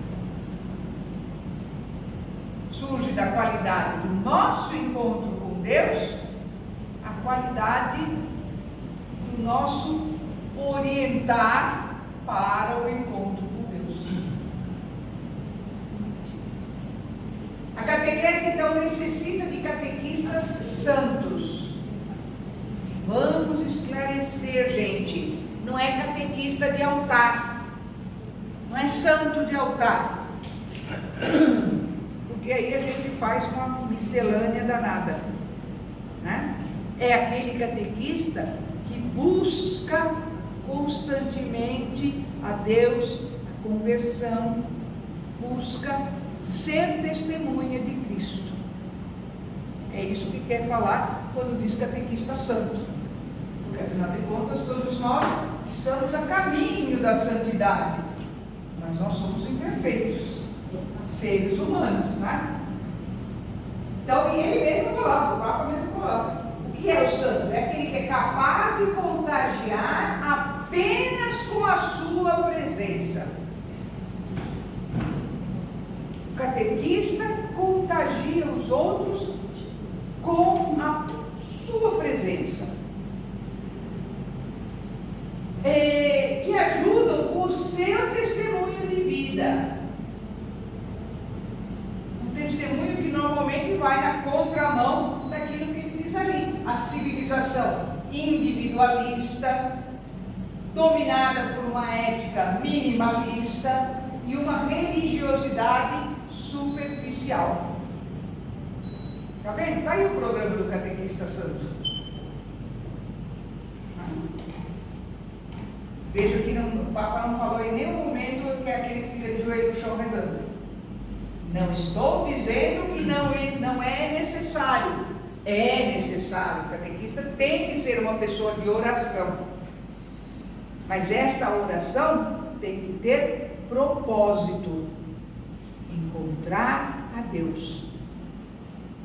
Surge da qualidade do nosso encontro com Deus, a qualidade do nosso orientar para o encontro com Deus. A catequese, então, necessita de catequistas santos. Vamos esclarecer, gente. Não é catequista de altar. Não é santo de altar. Porque aí a gente faz uma miscelânea danada. Né? É aquele catequista que busca constantemente a Deus, a conversão, busca ser testemunha de Cristo. É isso que quer falar quando diz catequista santo. Porque afinal de contas todos nós estamos a caminho da santidade, mas nós somos imperfeitos, seres humanos, né? Então, e ele mesmo coloca, o Papa mesmo coloca. O que é o santo? É aquele que é capaz de contagiar apenas com a sua presença. O catequista contagia os outros com a sua presença. Que que ajudam com o seu testemunho de vida. Um testemunho que normalmente vai na contramão daquilo que ele diz ali. A civilização individualista, dominada por uma ética minimalista e uma religiosidade superficial. Está vendo? Está aí o programa do Catequista Santo. Veja que o Papa não falou em nenhum momento que é aquele que fica de joelho no chão rezando. Não estou dizendo que não é necessário. É necessário. O catequista tem que ser uma pessoa de oração. Mas esta oração tem que ter propósito. Encontrar a Deus.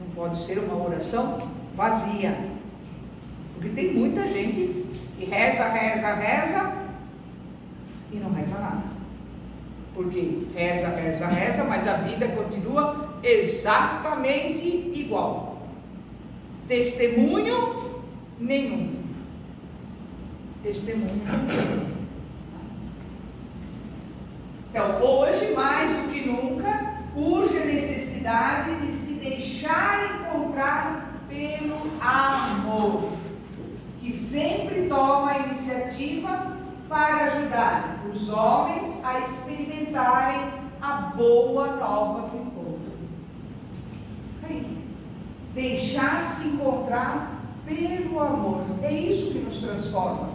Não pode ser uma oração vazia. Porque tem muita gente que reza e não reza nada. Porque reza, mas a vida continua exatamente igual. Testemunho nenhum. Testemunho nenhum. Então, hoje, mais do que nunca, urge a necessidade de se deixar encontrar pelo amor, que sempre toma a iniciativa para ajudar os homens a experimentarem a boa nova do encontro. Aí, deixar-se encontrar pelo amor, é isso que nos transforma.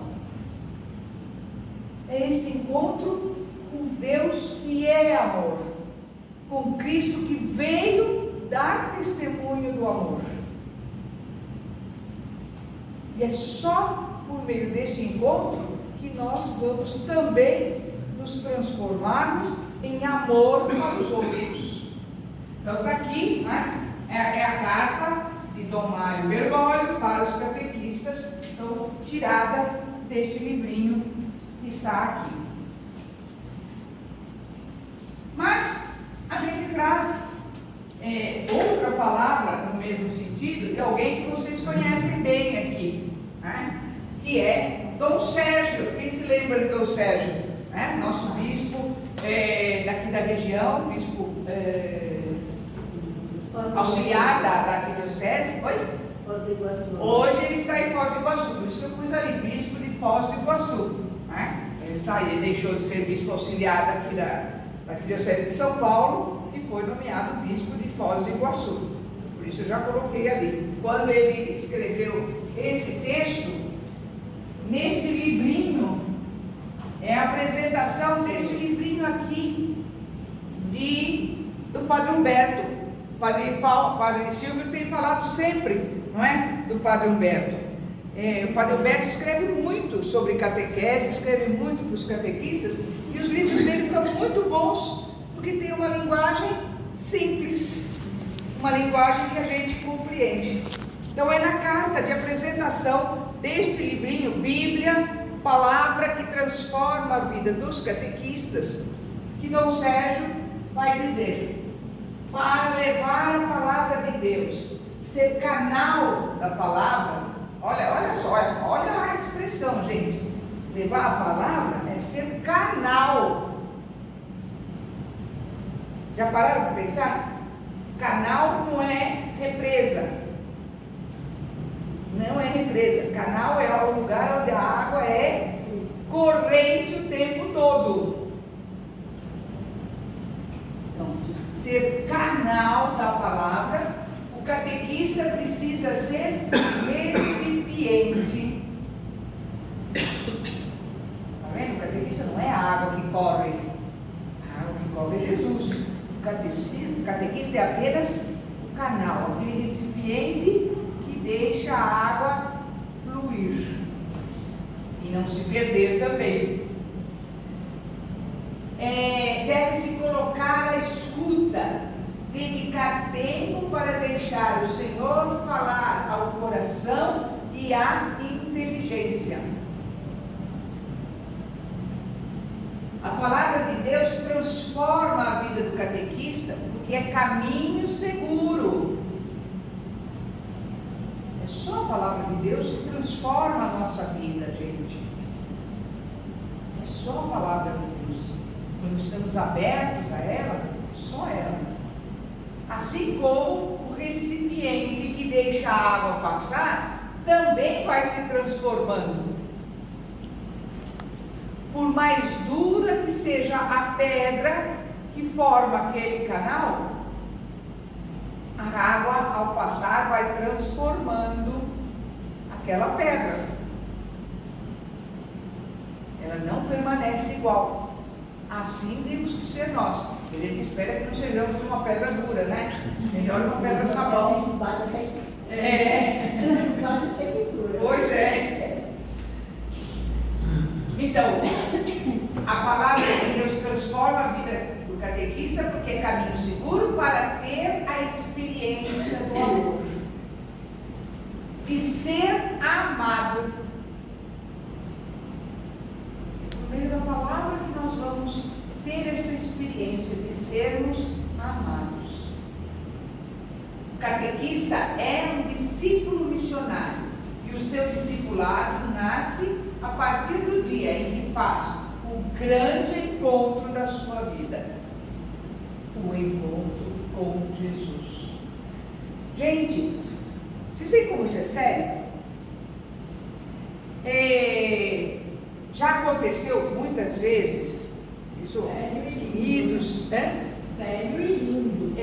É este encontro com Deus que é amor, com Cristo que veio dar testemunho do amor. E é só por meio desse encontro que nós vamos também nos transformarmos em amor para os outros. Então está aqui, né? É a carta de Dom Mário Bergoglio para os catequistas, então tirada deste livrinho que está aqui. Mas a gente traz outra palavra no mesmo sentido de alguém que vocês conhecem bem aqui, né? Que é Dom Sérgio. Quem se lembra de Dom Sérgio? Né? Nosso bispo daqui da região, bispo auxiliar da arquidiocese. Oi? Foz do Iguaçu. Hoje ele está em Foz do Iguaçu, por isso que eu pus ali, bispo de Foz do Iguaçu. Né? Ele deixou de ser bispo auxiliar daqui da arquidiocese de São Paulo e foi nomeado bispo de Foz do Iguaçu. Por isso eu já coloquei ali. Quando ele escreveu esse texto, neste livrinho, é a apresentação deste livrinho aqui do Padre Humberto. O Padre Silvio tem falado sempre, não é? Do Padre Humberto. O Padre Humberto escreve muito sobre catequese, escreve muito para os catequistas, e os livros dele são muito bons, porque tem uma linguagem simples, uma linguagem que a gente compreende. Então é na carta de apresentação deste livrinho, Bíblia, palavra que transforma a vida dos catequistas, que Dom Sérgio vai dizer: para levar a palavra de Deus, ser canal da palavra, olha só, olha a expressão, gente. Levar a palavra é ser canal. Já pararam para pensar? Canal não é represa. Não é represa. Canal é o lugar onde a água é corrente o tempo todo. Então, ser canal da palavra, o catequista precisa ser recipiente. Está vendo? O catequista não é a água que corre. A água que corre é Jesus. O catequista é apenas o canal, aquele recipiente que deixa a água fluir e não se perder também. Deve-se colocar a escuta, dedicar tempo para deixar o Senhor falar ao coração e à inteligência. A palavra de Deus transforma a vida do catequista, porque é caminho seguro. É só a palavra de Deus que transforma a nossa vida, gente. É só a palavra de Deus. Quando estamos abertos a ela, só ela. Assim como o recipiente que deixa a água passar, também vai se transformando. Por mais dura que seja a pedra que forma aquele canal, a água, ao passar, vai transformando aquela pedra. Ela não permanece igual. Assim temos que ser nós. A gente espera que não sejamos uma pedra dura, né? Melhor uma pedra sabão. Bate até que. Bate até que fura. Pois é. Então, a palavra de Deus transforma a vida do catequista porque é caminho seguro para ter a experiência do amor, de ser amado. Por meio da palavra que nós vamos ter esta experiência de sermos amados. O catequista é um discípulo missionário e o seu discipulado nasce a partir do dia em que faz o grande encontro da sua vida, o encontro com Jesus. Gente, vocês veem como isso é sério? Já aconteceu muitas vezes, isso, queridos, né? Sério e lindo.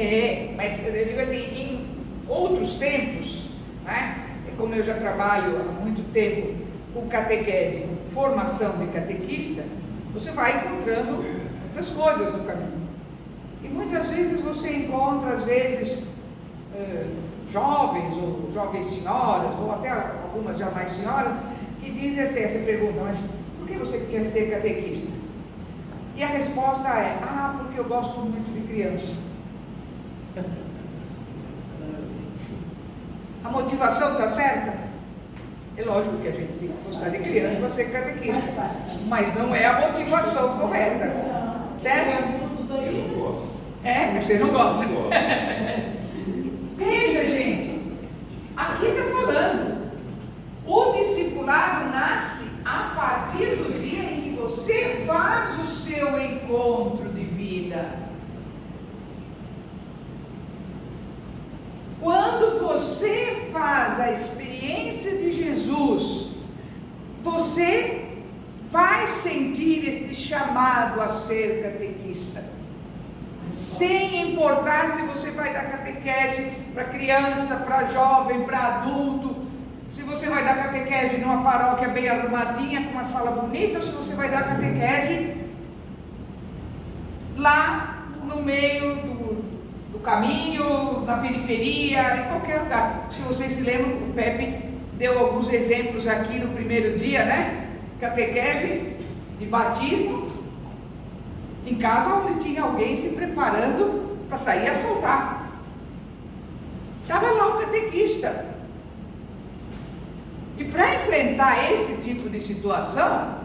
Mas eu digo assim, em outros tempos, né? Como eu já trabalho há muito tempo com catequese, formação de catequista, você vai encontrando muitas coisas no caminho. E muitas vezes você encontra, às vezes, jovens ou jovens senhoras, ou até algumas já mais senhoras, que dizem assim, essa pergunta, mas por que você quer ser catequista? E a resposta é, porque eu gosto muito de criança. A motivação está certa? É lógico que a gente tem que gostar de criança para ser catequista, mas não é a motivação correta, certo? Eu gosto. Mas você não gosta. Eu gosto. Veja, gente, aqui está falando, o discipulado nasce a partir do dia em que você faz o seu encontro de vida. Quando você faz a experiência de Jesus, você vai sentir esse chamado a ser catequista. Sem importar se você vai dar catequese para criança, para jovem, para adulto, se você vai dar catequese numa paróquia bem arrumadinha, com uma sala bonita, ou se você vai dar catequese lá no meio do caminho, na periferia, em qualquer lugar. Se vocês se lembram, o Pepe deu alguns exemplos aqui no primeiro dia, né? Catequese de batismo, em casa onde tinha alguém se preparando para sair a soltar. Estava lá o catequista. E para enfrentar esse tipo de situação,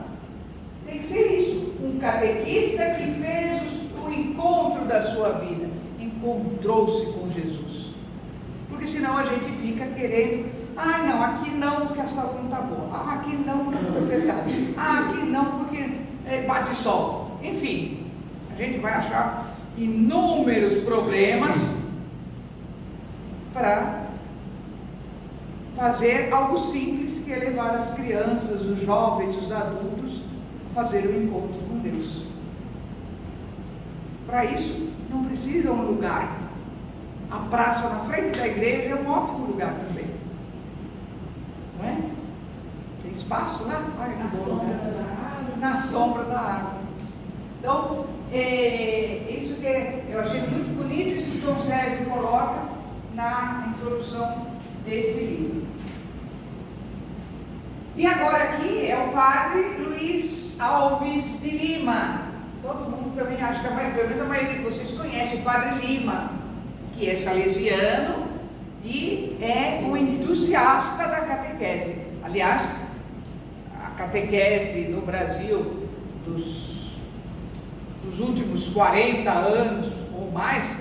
tem que ser isso. Um catequista que fez o encontro da sua vida, encontrou-se com Jesus. Porque senão a gente fica querendo, não, aqui não porque a saúde não está boa, aqui não porque não é pecado, aqui não porque bate sol. Enfim, a gente vai achar inúmeros problemas para fazer algo simples, que é levar as crianças, os jovens, os adultos a fazer o encontro com Deus. Para isso, não precisa um lugar. A praça na frente da igreja é um ótimo lugar também. Não é? Tem espaço lá? Na sombra da árvore. Então, isso que eu achei muito bonito, isso que o Dom Sérgio coloca na introdução deste livro. E agora aqui é o padre Luiz Alves de Lima. Todo mundo também acha que pelo menos a maioria de vocês conhece o padre Lima, que é salesiano e é um entusiasta da catequese. Aliás, a catequese no Brasil dos últimos 40 anos ou mais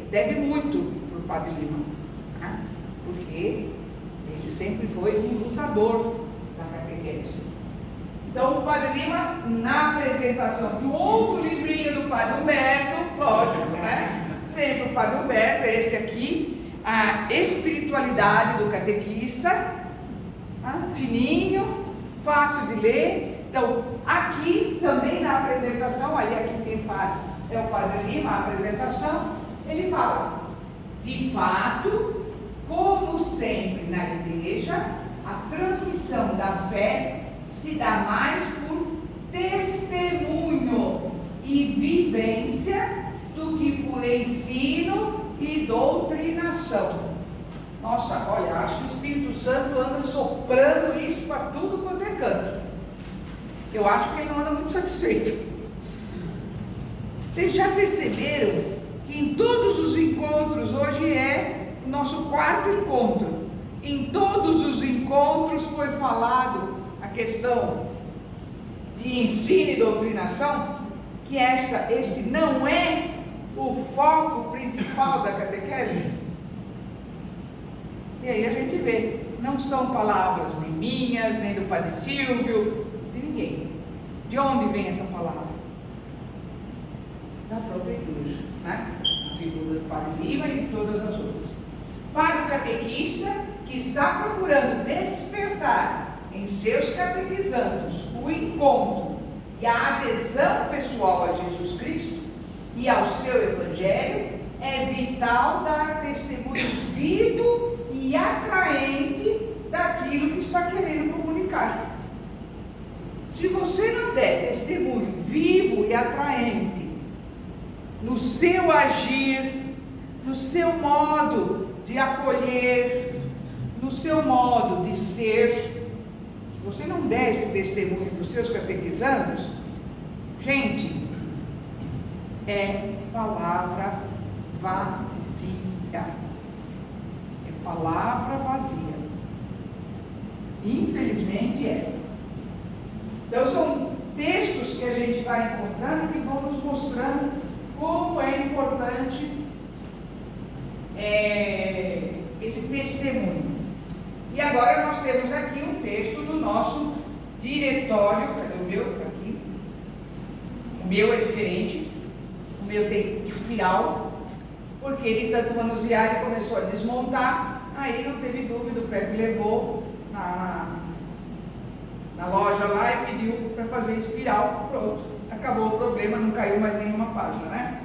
deve muito para o padre Lima, né? Porque ele sempre foi um lutador da catequese. Então, o Padre Lima, na apresentação de um outro livrinho do Padre Humberto, lógico, né? Sempre o Padre Humberto, é esse aqui, a espiritualidade do catequista, fininho, fácil de ler. Então, aqui também na apresentação, aí aqui quem faz é o Padre Lima, a apresentação, ele fala, de fato, como sempre na igreja, a transmissão da fé se dá mais por testemunho e vivência do que por ensino e doutrinação. Nossa, olha, acho que o Espírito Santo anda soprando isso para tudo quanto é canto. Eu acho que ele não anda muito satisfeito. Vocês já perceberam que em todos os encontros, hoje é o nosso 4º encontro, em todos os encontros foi falado a questão de ensino e doutrinação, que este não é o foco principal da catequese? E aí a gente vê, não são palavras nem minhas, nem do Padre Silvio, de ninguém. De onde vem essa palavra? Da própria igreja, né? A figura do Padre Lima e de todas as outras. Para o catequista que está procurando despertar em seus catequizandos o encontro e a adesão pessoal a Jesus Cristo e ao seu Evangelho, é vital dar testemunho vivo e atraente daquilo que está querendo comunicar. Se você não der testemunho vivo e atraente no seu agir, no seu modo de acolher, no seu modo de ser, se você não der esse testemunho para os seus catequizandos, gente, é palavra vazia. É palavra vazia. Infelizmente é. Então são textos que a gente vai encontrando que vão nos mostrando como é importante esse testemunho. E agora nós temos aqui um texto do nosso diretório. Cadê o meu? Está aqui. O meu é diferente. O meu tem espiral, porque ele tanto manusear e começou a desmontar. Aí não teve dúvida, o Pepe levou na loja lá e pediu para fazer espiral. Pronto, acabou o problema, não caiu mais nenhuma página, né?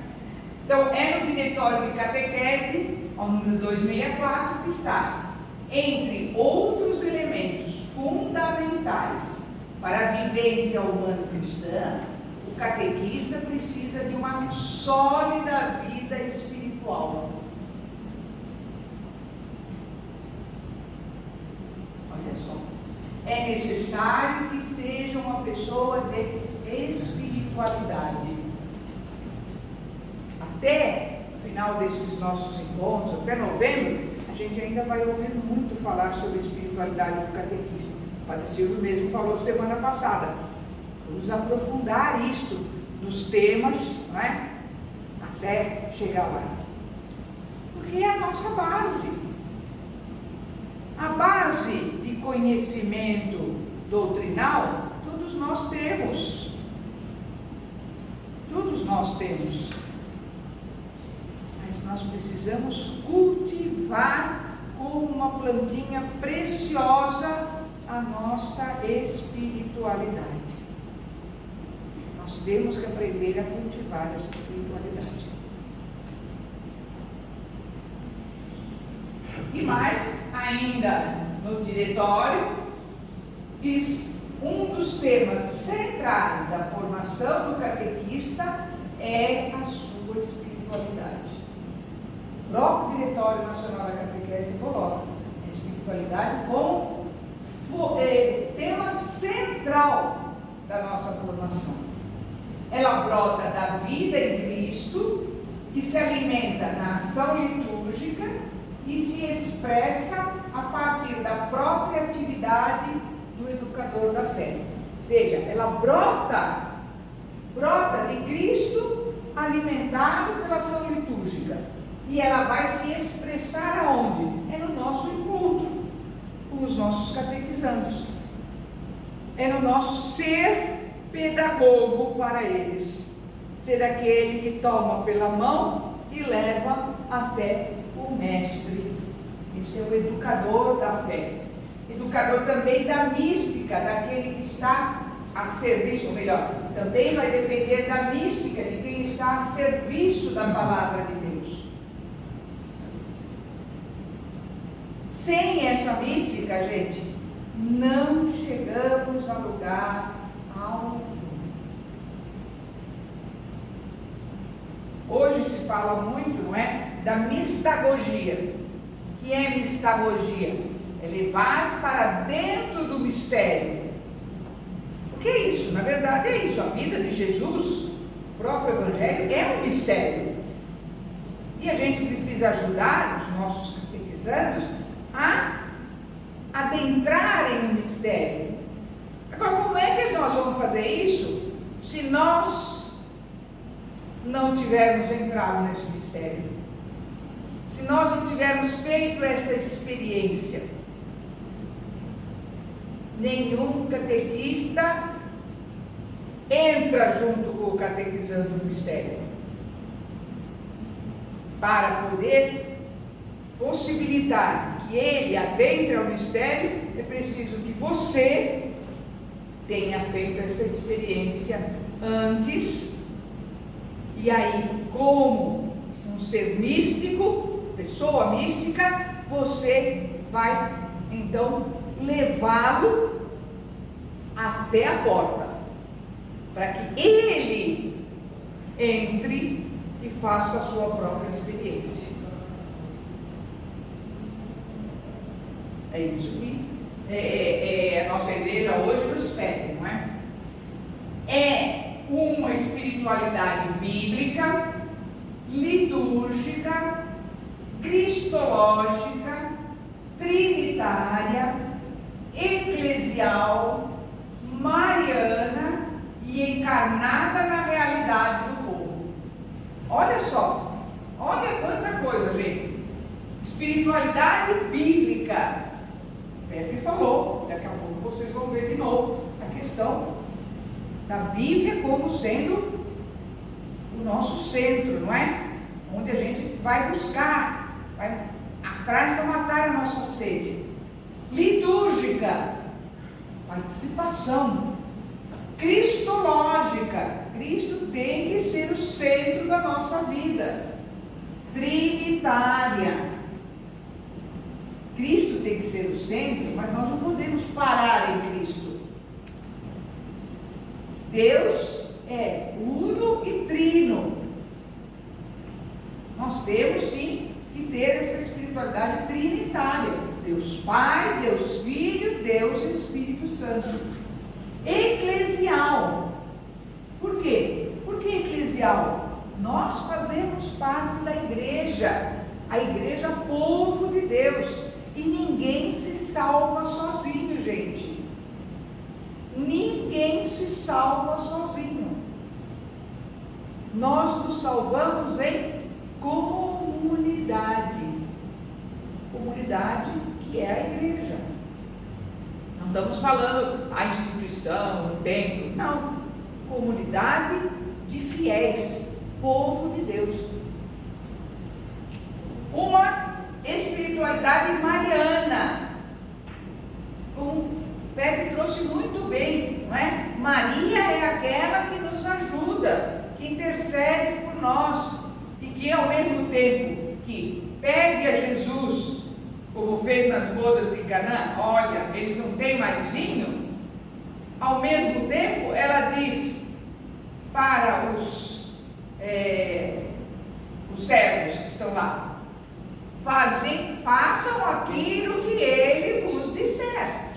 Então, é no diretório de catequese, ao número 264, que está, entre outros elementos fundamentais para a vivência humana cristã, o catequista precisa de uma sólida vida espiritual. Olha só. É necessário que seja uma pessoa de espiritualidade. Até o final destes nossos encontros, até novembro, a gente ainda vai ouvir muito falar sobre a espiritualidade do catequista. O Padre Silvio mesmo falou semana passada. Vamos aprofundar isto nos temas, não é? Até chegar lá. Porque é a nossa base. A base de conhecimento doutrinal, todos nós temos. Todos nós temos. Mas nós precisamos cultivar como uma plantinha preciosa a nossa espiritualidade. Nós temos que aprender a cultivar essa espiritualidade. E mais, ainda no diretório, diz um dos temas centrais da formação do catequista é a sua espiritualidade. O próprio Diretório Nacional da Catequese coloca a espiritualidade como tema central da nossa formação. Ela brota da vida em Cristo, que se alimenta na ação litúrgica e se expressa a partir da própria atividade do educador da fé. Veja, ela brota de Cristo, alimentado pela ação litúrgica. E ela vai se expressar aonde? É no nosso encontro com os nossos catequizandos. é no nosso ser pedagogo para eles. Ser aquele que toma pela mão e leva até o mestre. Esse é o educador da fé. Educador também da mística, daquele que está a serviço, ou melhor, também vai depender da mística, de quem está a serviço da palavra de Deus. Sem essa mística, gente, não chegamos a lugar algum. Hoje se fala muito, não é? Da mistagogia. O que é mistagogia? É levar para dentro do mistério. O que é isso? Na verdade é isso. A vida de Jesus, o próprio Evangelho, é um mistério. E a gente precisa ajudar os nossos catequizandos a adentrarem no mistério. Agora, como é que nós vamos fazer isso se nós não tivermos entrado nesse mistério? Se nós não tivermos feito essa experiência? Nenhum catequista entra junto com o catequizando no mistério. Para poder possibilitar que ele adentre ao mistério, é preciso que você tenha feito essa experiência antes, e aí, como um ser místico, pessoa mística, você vai então levá-lo até a porta, para que ele entre e faça a sua própria experiência. É isso que a nossa igreja hoje nos pede, não é? É uma espiritualidade bíblica, litúrgica, cristológica, trinitária, eclesial, mariana e encarnada na realidade do povo. Olha só, olha quanta coisa, gente. Espiritualidade bíblica. Pedro falou, daqui a pouco vocês vão ver de novo a questão da Bíblia como sendo o nosso centro, não é? Onde a gente vai buscar, vai atrás para matar a nossa sede. Litúrgica, participação. Cristológica, Cristo tem que ser o centro da nossa vida. Trinitária, Cristo tem que ser o centro, mas nós não podemos parar em Cristo. Deus é uno e trino. Nós temos sim que ter essa espiritualidade trinitária. Deus Pai, Deus Filho, Deus Espírito Santo. Eclesial. Por quê? Por que eclesial? Nós fazemos parte da igreja. A igreja, povo de Deus. E ninguém se salva sozinho, gente. Ninguém se salva sozinho. Nós nos salvamos em comunidade. Comunidade que é a igreja. Não estamos falando a instituição, o templo. Não. Comunidade de fiéis. Povo de Deus. Uma espiritualidade mariana. Como Pepe trouxe muito bem, não é? Maria é aquela que nos ajuda, que intercede por nós e que ao mesmo tempo que pede a Jesus, como fez nas bodas de Canaã, olha, eles não têm mais vinho, ao mesmo tempo ela diz para os servos que estão lá: façam aquilo que ele vos disser.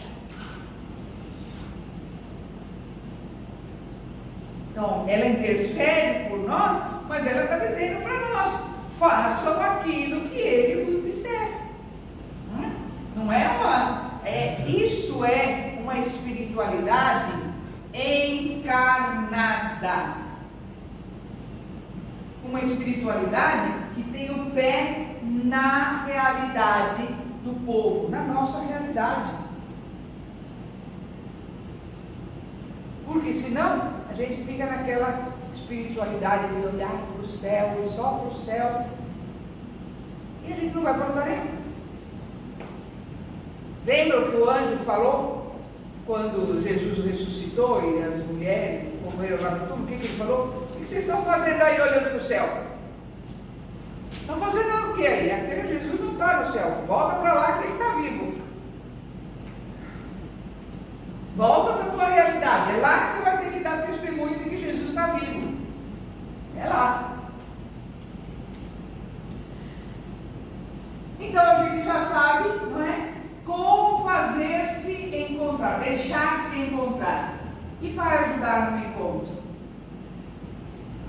Então, ela intercede por nós, mas ela está dizendo para nós: façam aquilo que ele vos disser. Não é isto é uma espiritualidade encarnada. Uma espiritualidade que tem o pé na realidade do povo, na nossa realidade. Porque senão a gente fica naquela espiritualidade de olhar para o céu e só para o céu. E a gente não vai para lugar nenhum. Lembra o que o anjo falou quando Jesus ressuscitou e as mulheres morreram lá no túmulo? O que ele falou? O que vocês estão fazendo aí olhando para o céu? Estão fazendo o que aí? Aquele Jesus não está no céu. Volta para lá que ele está vivo. Volta para a tua realidade. É lá que você vai ter que dar testemunho de que Jesus está vivo. É lá. Então a gente já sabe, não é? Como fazer-se encontrar, deixar-se encontrar. E para ajudar no encontro?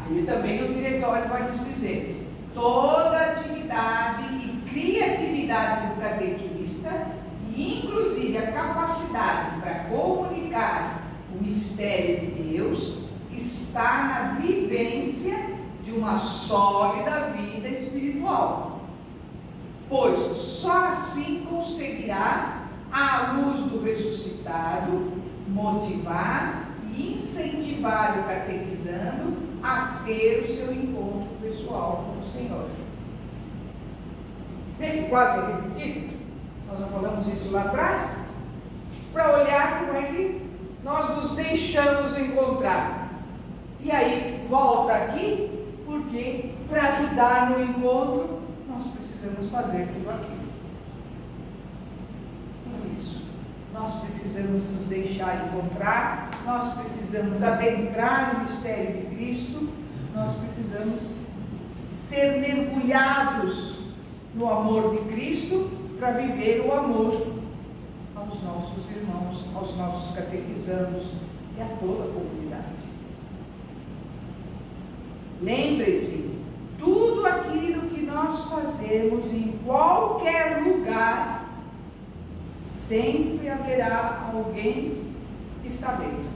Aí também o diretório vai nos dizer: toda atividade e criatividade do catequista, e inclusive a capacidade para comunicar o mistério de Deus, está na vivência de uma sólida vida espiritual. Pois só assim conseguirá, à luz do ressuscitado, motivar e incentivar o catequizando a ter o seu encontro pessoal com o Senhor. Teve quase repetido, nós já falamos isso lá atrás, para olhar como é que nós nos deixamos encontrar. E aí, volta aqui, porque para ajudar no encontro, nós precisamos fazer tudo aquilo. Tudo isso. Nós precisamos nos deixar encontrar, nós precisamos adentrar no mistério de Cristo, nós precisamos ser mergulhados no amor de Cristo para viver o amor aos nossos irmãos, aos nossos catequizandos e a toda a comunidade. Lembre-se, tudo aquilo que nós fazemos em qualquer lugar, sempre haverá alguém que está vendo.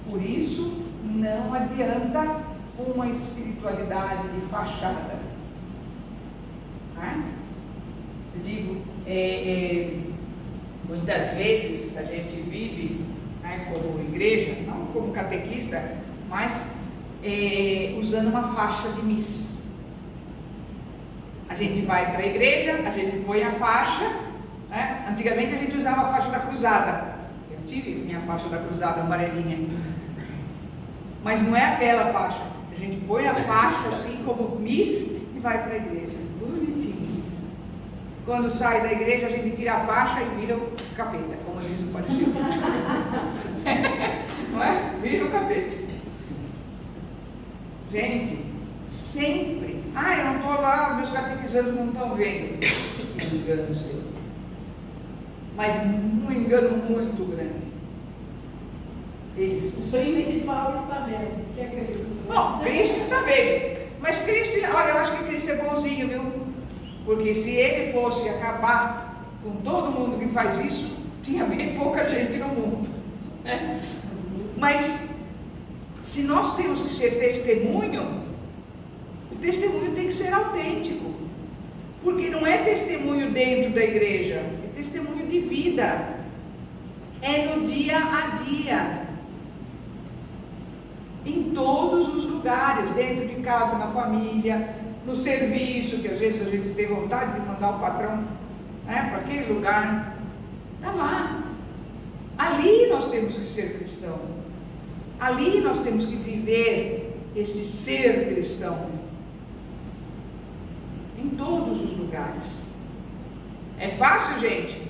Por isso, não adianta uma espiritualidade de fachada. Eu digo, muitas vezes a gente vive, como igreja, não como catequista, mas usando uma faixa de miss. A gente vai para a igreja, a gente põe a faixa, antigamente a gente usava a faixa da cruzada. Eu tive minha faixa da cruzada amarelinha, mas não é aquela faixa. A gente põe a faixa assim como miss e vai para a igreja, bonitinho. Quando sai da igreja a gente tira a faixa e vira o capeta, como diz o parecido. Não é? Vira o capeta. Gente, sempre, eu não estou lá, meus catequizandos não estão vendo. Engano seu. Mas um engano muito grande. Eles, o principal está vendo. O que é Cristo? Bom, Cristo está vendo. Mas Cristo, olha, eu acho que Cristo é bonzinho, viu? Porque se ele fosse acabar com todo mundo que faz isso, tinha bem pouca gente no mundo. Né? Mas se nós temos que ser testemunho, o testemunho tem que ser autêntico. Porque não é testemunho dentro da igreja, é testemunho de vida. É no dia a dia. Em todos os lugares, dentro de casa, na família, no serviço, que às vezes a gente tem vontade de mandar o patrão para aquele lugar. Está lá. Ali nós temos que ser cristão. Ali nós temos que viver este ser cristão. Em todos os lugares. É fácil, gente?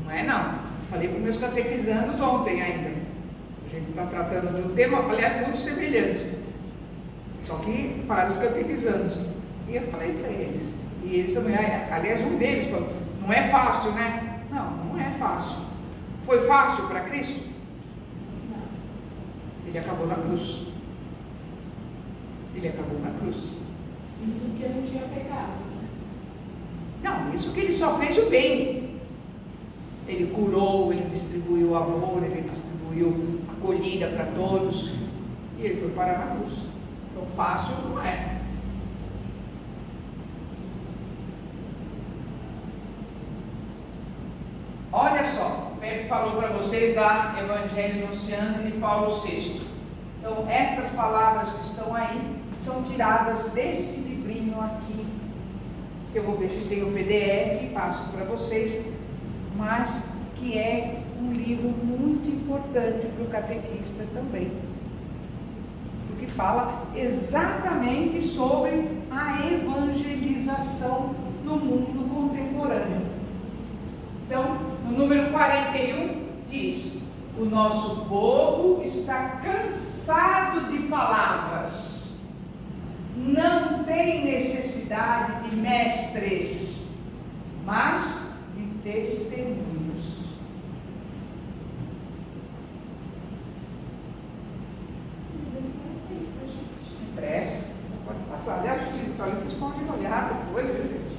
Não é não. Falei para os meus catequizandos ontem ainda. A gente está tratando de um tema, aliás, muito semelhante. Só que para os catequizandos. E eu falei para eles. E eles também, aliás, um deles falou, não é fácil, né? Não, não é fácil. Foi fácil para Cristo? Não. Ele acabou na cruz. Ele acabou na cruz. Isso que eu não tinha pecado. Não, isso que ele só fez o bem. Ele curou, ele distribuiu amor, ele distribuiu acolhida para todos. E ele foi parar na cruz. Então fácil não é. Olha só, falou para vocês da Evangelho Anunciando de Paulo VI. Então, estas palavras que estão aí são tiradas deste livrinho aqui, que eu vou ver se tem o PDF e passo para vocês, mas que é um livro muito importante para o catequista também, porque fala exatamente sobre a evangelização no mundo contemporâneo. Então, no número 41 diz: o nosso povo está cansado de palavras, não tem necessidade de mestres, mas de testemunhos. Presta, pode passar. Aliás, então vocês podem olhar depois, viu, gente?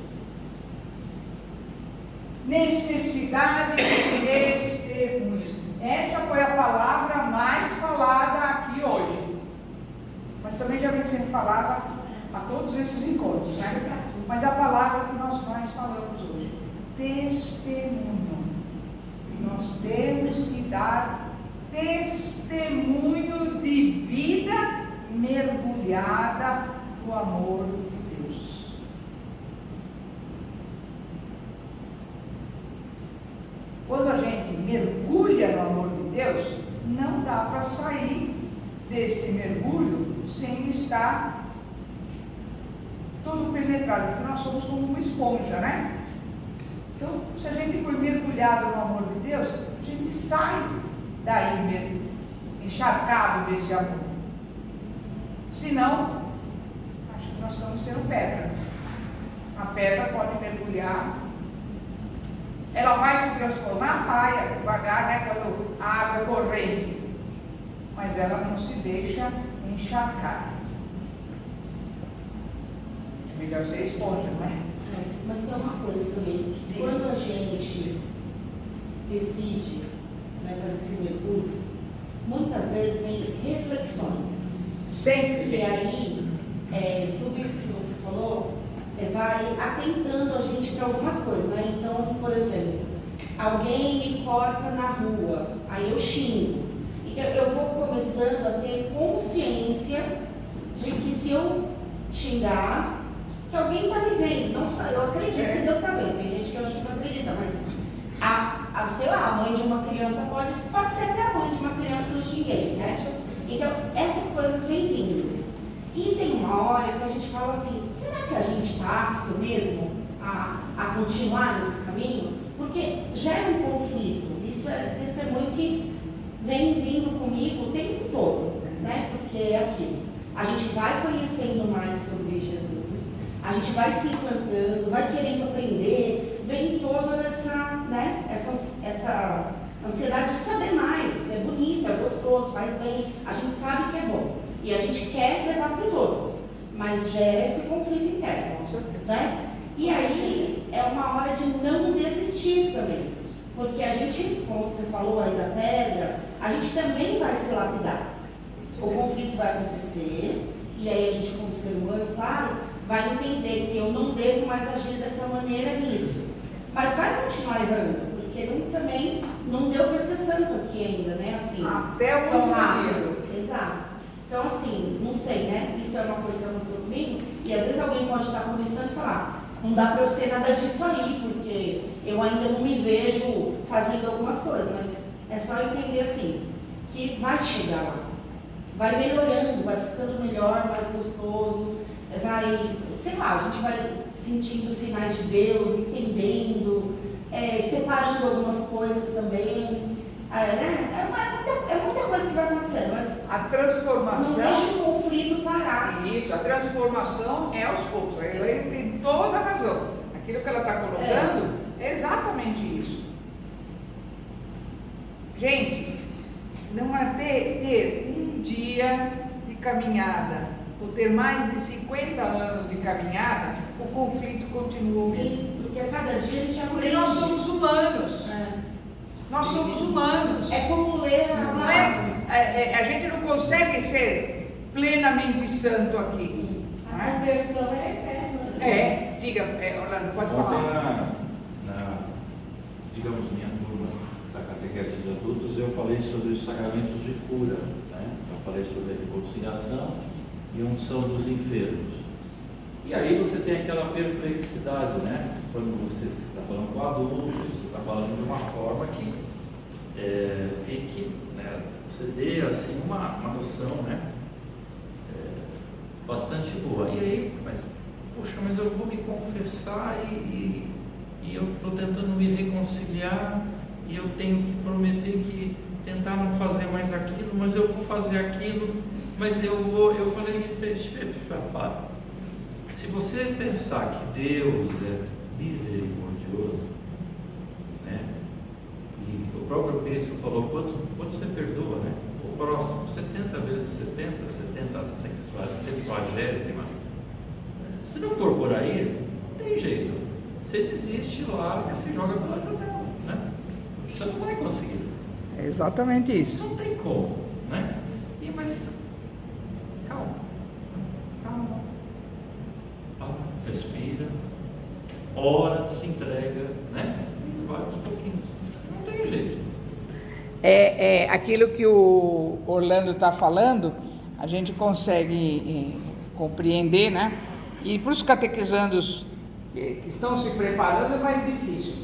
Necessidade de testemunhos. Essa foi a palavra mais falada aqui hoje, mas também já vem sendo falada a todos esses encontros, né? Mas a palavra que nós mais falamos hoje, testemunho. Nós temos que dar testemunho de vida mergulhada no amor de Deus. Quando a gente mergulha no amor de Deus, não dá para sair deste mergulho sem estar todo penetrado, porque nós somos como uma esponja, né? Então, se a gente for mergulhado no amor de Deus, a gente sai daí encharcado desse amor. Senão, acho que nós estamos sendo pedra. A pedra pode mergulhar, ela vai se transformar, vai devagar, né, quando a água é corrente, mas ela não se deixa encharcar. É melhor ser esponja, não é? Mas tem uma coisa também, quando a gente decide, né, fazer esse mergulho, muitas vezes vem reflexões. Sempre. E aí, tudo isso que você falou vai atentando a gente para algumas coisas, né? Então, por exemplo, alguém me corta na rua, aí eu xingo. Então, eu vou começando a ter consciência de que se eu xingar, que alguém está me vendo. Não só eu acredito que Deus está vendo. Tem gente que eu acho que não acredita, mas sei lá, a mãe de uma criança pode ser até a mãe de uma criança que eu xinguei, né? Então, essas coisas vêm vindo. E tem uma hora que a gente fala assim, será que a gente está apto mesmo a continuar nesse caminho? Porque gera um conflito. Isso é testemunho que vem vindo comigo o tempo todo, né? Porque é aquilo. A gente vai conhecendo mais sobre Jesus, a gente vai se encantando, vai querendo aprender, vem toda essa, né? Essa ansiedade de saber mais. É bonito, é gostoso, faz bem, a gente sabe que é bom. E a gente quer levar para os outros, mas gera esse conflito interno, né? E aí é uma hora de não desistir também, porque a gente, como você falou aí da pedra, a gente também vai se lapidar. O conflito vai acontecer, e aí a gente, como ser humano, claro, vai entender que eu não devo mais agir dessa maneira nisso, mas vai continuar errando, porque também não deu para ser santo aqui ainda, né? Assim, até o último dia. Exato. Então, assim, não sei, né? Isso é uma coisa que aconteceu comigo, e às vezes alguém pode estar começando e falar, não dá para eu ser nada disso aí, porque eu ainda não me vejo fazendo algumas coisas, mas é só entender assim, que vai chegar lá, vai melhorando, vai ficando melhor, mais gostoso, vai, sei lá, a gente vai sentindo sinais de Deus, entendendo, separando algumas coisas também. É muita coisa que vai acontecendo, mas a transformação, não deixa o conflito parar. Isso, a transformação é aos poucos. Ele tem toda a razão. Aquilo que ela está colocando é exatamente isso. Gente, não é ter um dia de caminhada, ou ter mais de 50 anos de caminhada, o conflito continua o mesmo. Sim, porque a cada dia a gente aprende. Porque nós somos humanos. Nós somos humanos. É como ler Não é, a gente não consegue ser plenamente santo aqui. A conversão é eterna. Diga, Orlando, pode Ontem falar. digamos, minha turma da catequese de adultos, eu falei sobre os sacramentos de cura, né? Eu falei sobre a reconciliação e unção dos enfermos. E aí você tem aquela perplexidade, né? Quando você está falando com adultos, você está falando de uma forma que fique, né? Você dê assim uma noção, né? Bastante boa. E aí, mas eu vou me confessar e eu estou tentando me reconciliar e eu tenho que prometer que tentar não fazer mais aquilo, mas eu vou fazer aquilo, mas eu falei, para. Se você pensar que Deus é misericordioso, né? E o próprio Cristo falou, quanto você perdoa, né? O próximo, 70 vezes 70, 70, se não for por aí, não tem jeito. Você desiste lá e se joga pela janela, né? Você não vai conseguir. É exatamente isso. Não tem como, né? Mas calma. Respira, ora, se entrega, né? Vai aos pouquinhos. Não tem jeito. Aquilo que o Orlando está falando, a gente consegue compreender, né? E para os catequizandos que estão se preparando é mais difícil.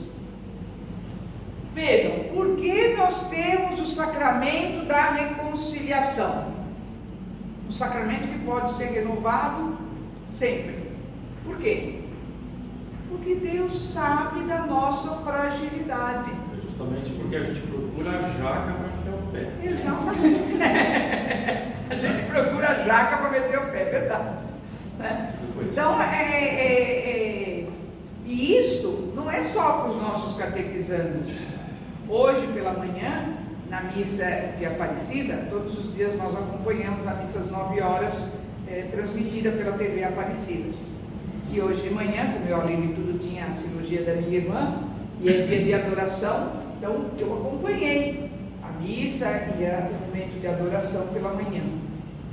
Vejam, por que nós temos o sacramento da reconciliação? Um sacramento que pode ser renovado sempre. Por quê? Porque Deus sabe da nossa fragilidade. Justamente porque a gente procura a jaca para meter o pé. Exatamente. A gente procura a jaca para meter o pé, é verdade. Né? Então, e isto não é só para os nossos catequizandos. Hoje pela manhã, na missa de Aparecida, todos os dias nós acompanhamos a missa às 9 horas, transmitida pela TV Aparecida. E hoje de manhã, como eu além de tudo tinha a cirurgia da minha irmã, e é dia de adoração, então eu acompanhei a missa e o momento de adoração pela manhã.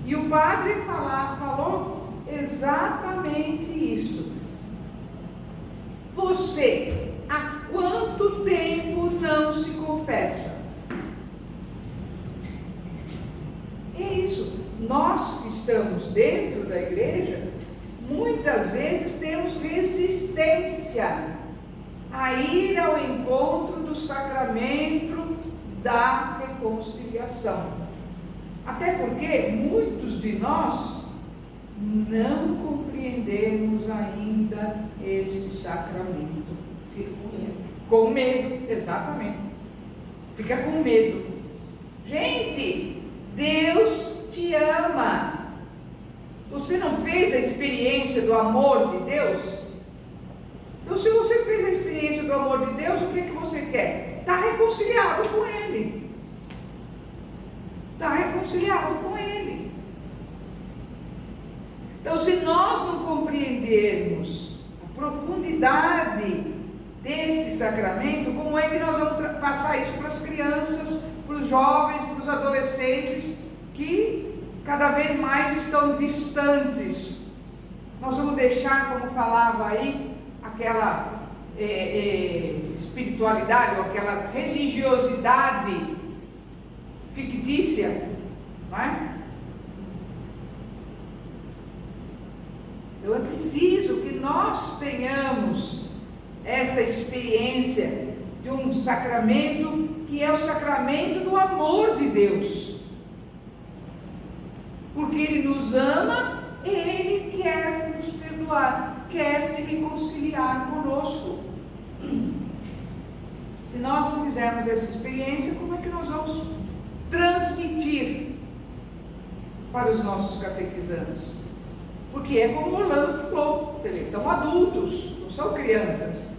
E o padre falou exatamente isso. Você, há quanto tempo não se confessa? É isso. Nós que estamos dentro da igreja, muitas vezes temos resistência a ir ao encontro do sacramento da reconciliação. Até porque muitos de nós não compreendemos ainda este sacramento. Fica com medo. Com medo, exatamente. Fica com medo. Gente, Deus te ama. Você não fez a experiência do amor de Deus? Então, se você fez a experiência do amor de Deus, o que você quer? Está reconciliado com Ele. Está reconciliado com Ele. Então, se nós não compreendermos a profundidade deste sacramento, como é que nós vamos passar isso para as crianças, para os jovens, para os adolescentes que cada vez mais estão distantes? Nós vamos deixar, como falava aí, aquela espiritualidade ou aquela religiosidade fictícia, não é? Então é preciso que nós tenhamos esta experiência de um sacramento que é o sacramento do amor de Deus. Porque Ele nos ama, Ele quer nos perdoar, quer se reconciliar conosco. Se nós não fizermos essa experiência, como é que nós vamos transmitir para os nossos catequizandos? Porque é como o Orlando falou, você vê, são adultos, não são crianças.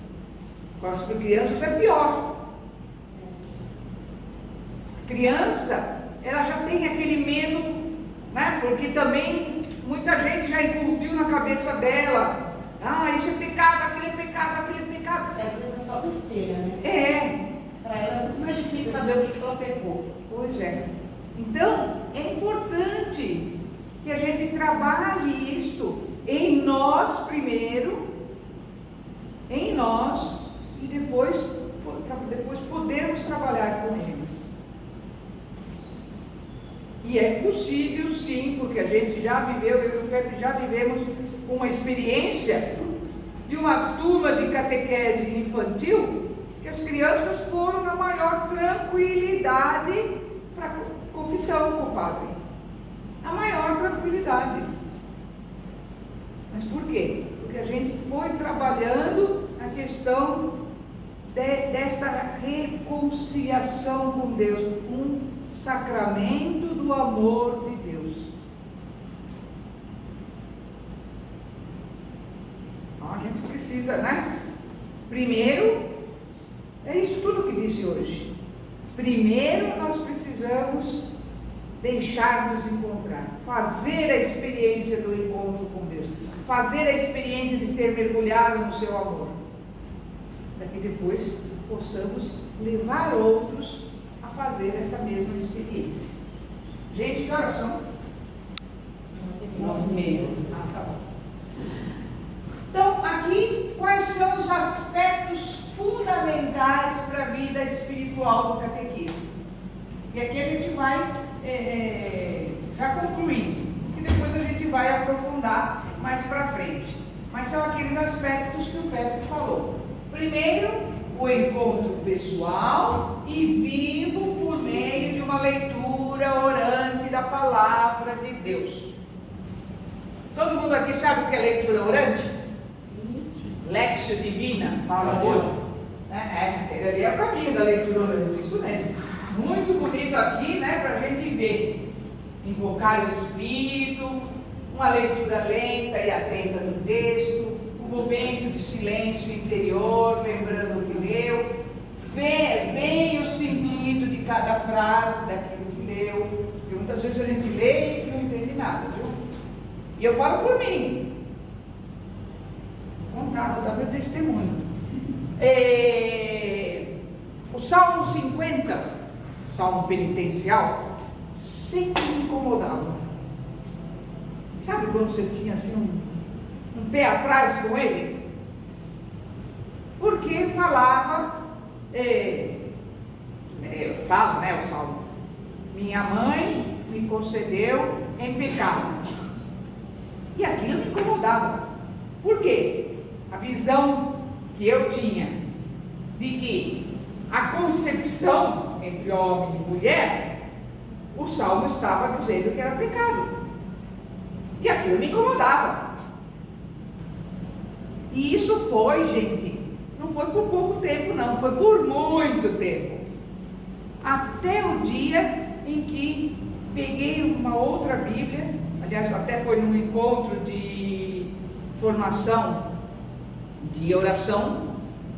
Com as crianças é pior. A criança, ela já tem aquele medo, né? Porque também muita gente já incutiu na cabeça dela, isso é pecado, aquele é pecado, aquele é pecado. Às vezes é só besteira, né? Para ela é muito mais difícil saber o que ela pecou. Pois é. Então, é importante que a gente trabalhe isto em nós primeiro, e depois podermos trabalhar possível sim, porque a gente já viveu, eu e o Pepe já vivemos uma experiência de uma turma de catequese infantil, que as crianças foram na maior tranquilidade para a confissão com o padre. A maior tranquilidade. Mas por quê? Porque a gente foi trabalhando a questão desta reconciliação com Deus, um sacramento do amor de Deus. Então a gente precisa, né? Primeiro, é isso tudo que disse hoje. Primeiro nós precisamos deixar-nos encontrar, fazer a experiência do encontro com Deus, fazer a experiência de ser mergulhado no seu amor, para que depois possamos levar outros a fazer essa mesma experiência. Gente, que horas são? 9h30. Ah, tá bom. Então, aqui, quais são os aspectos fundamentais para a vida espiritual do catequista? E aqui a gente vai já concluindo, e depois a gente vai aprofundar mais para frente. Mas são aqueles aspectos que o Pedro falou. Primeiro, o encontro pessoal e vivo por meio de uma leitura orante da Palavra de Deus. Todo mundo aqui sabe o que é leitura orante? Lexio Divina, fala hoje. Ali é o caminho da leitura orante, isso mesmo. Muito bonito aqui, né, para a gente ver. Invocar o Espírito, uma leitura lenta e atenta do texto, um momento de silêncio interior, lembrando o que leu, ver bem o sentido de cada frase daquilo que leu, porque muitas vezes a gente lê e não entende nada, viu? E eu falo por mim, vou dar meu testemunho. O Salmo 50, Salmo penitencial, sempre me incomodava. Sabe quando você tinha assim um pé atrás com ele? Porque falava, fala, né, o Salmo, minha mãe me concedeu em pecado. E aquilo me incomodava. Por quê? A visão que eu tinha de que a concepção entre homem e mulher, o Salmo estava dizendo que era pecado. E aquilo me incomodava. E isso foi, gente, não foi por pouco tempo não, foi por muito tempo. Até o dia em que peguei uma outra Bíblia, aliás, até foi num encontro de formação de oração,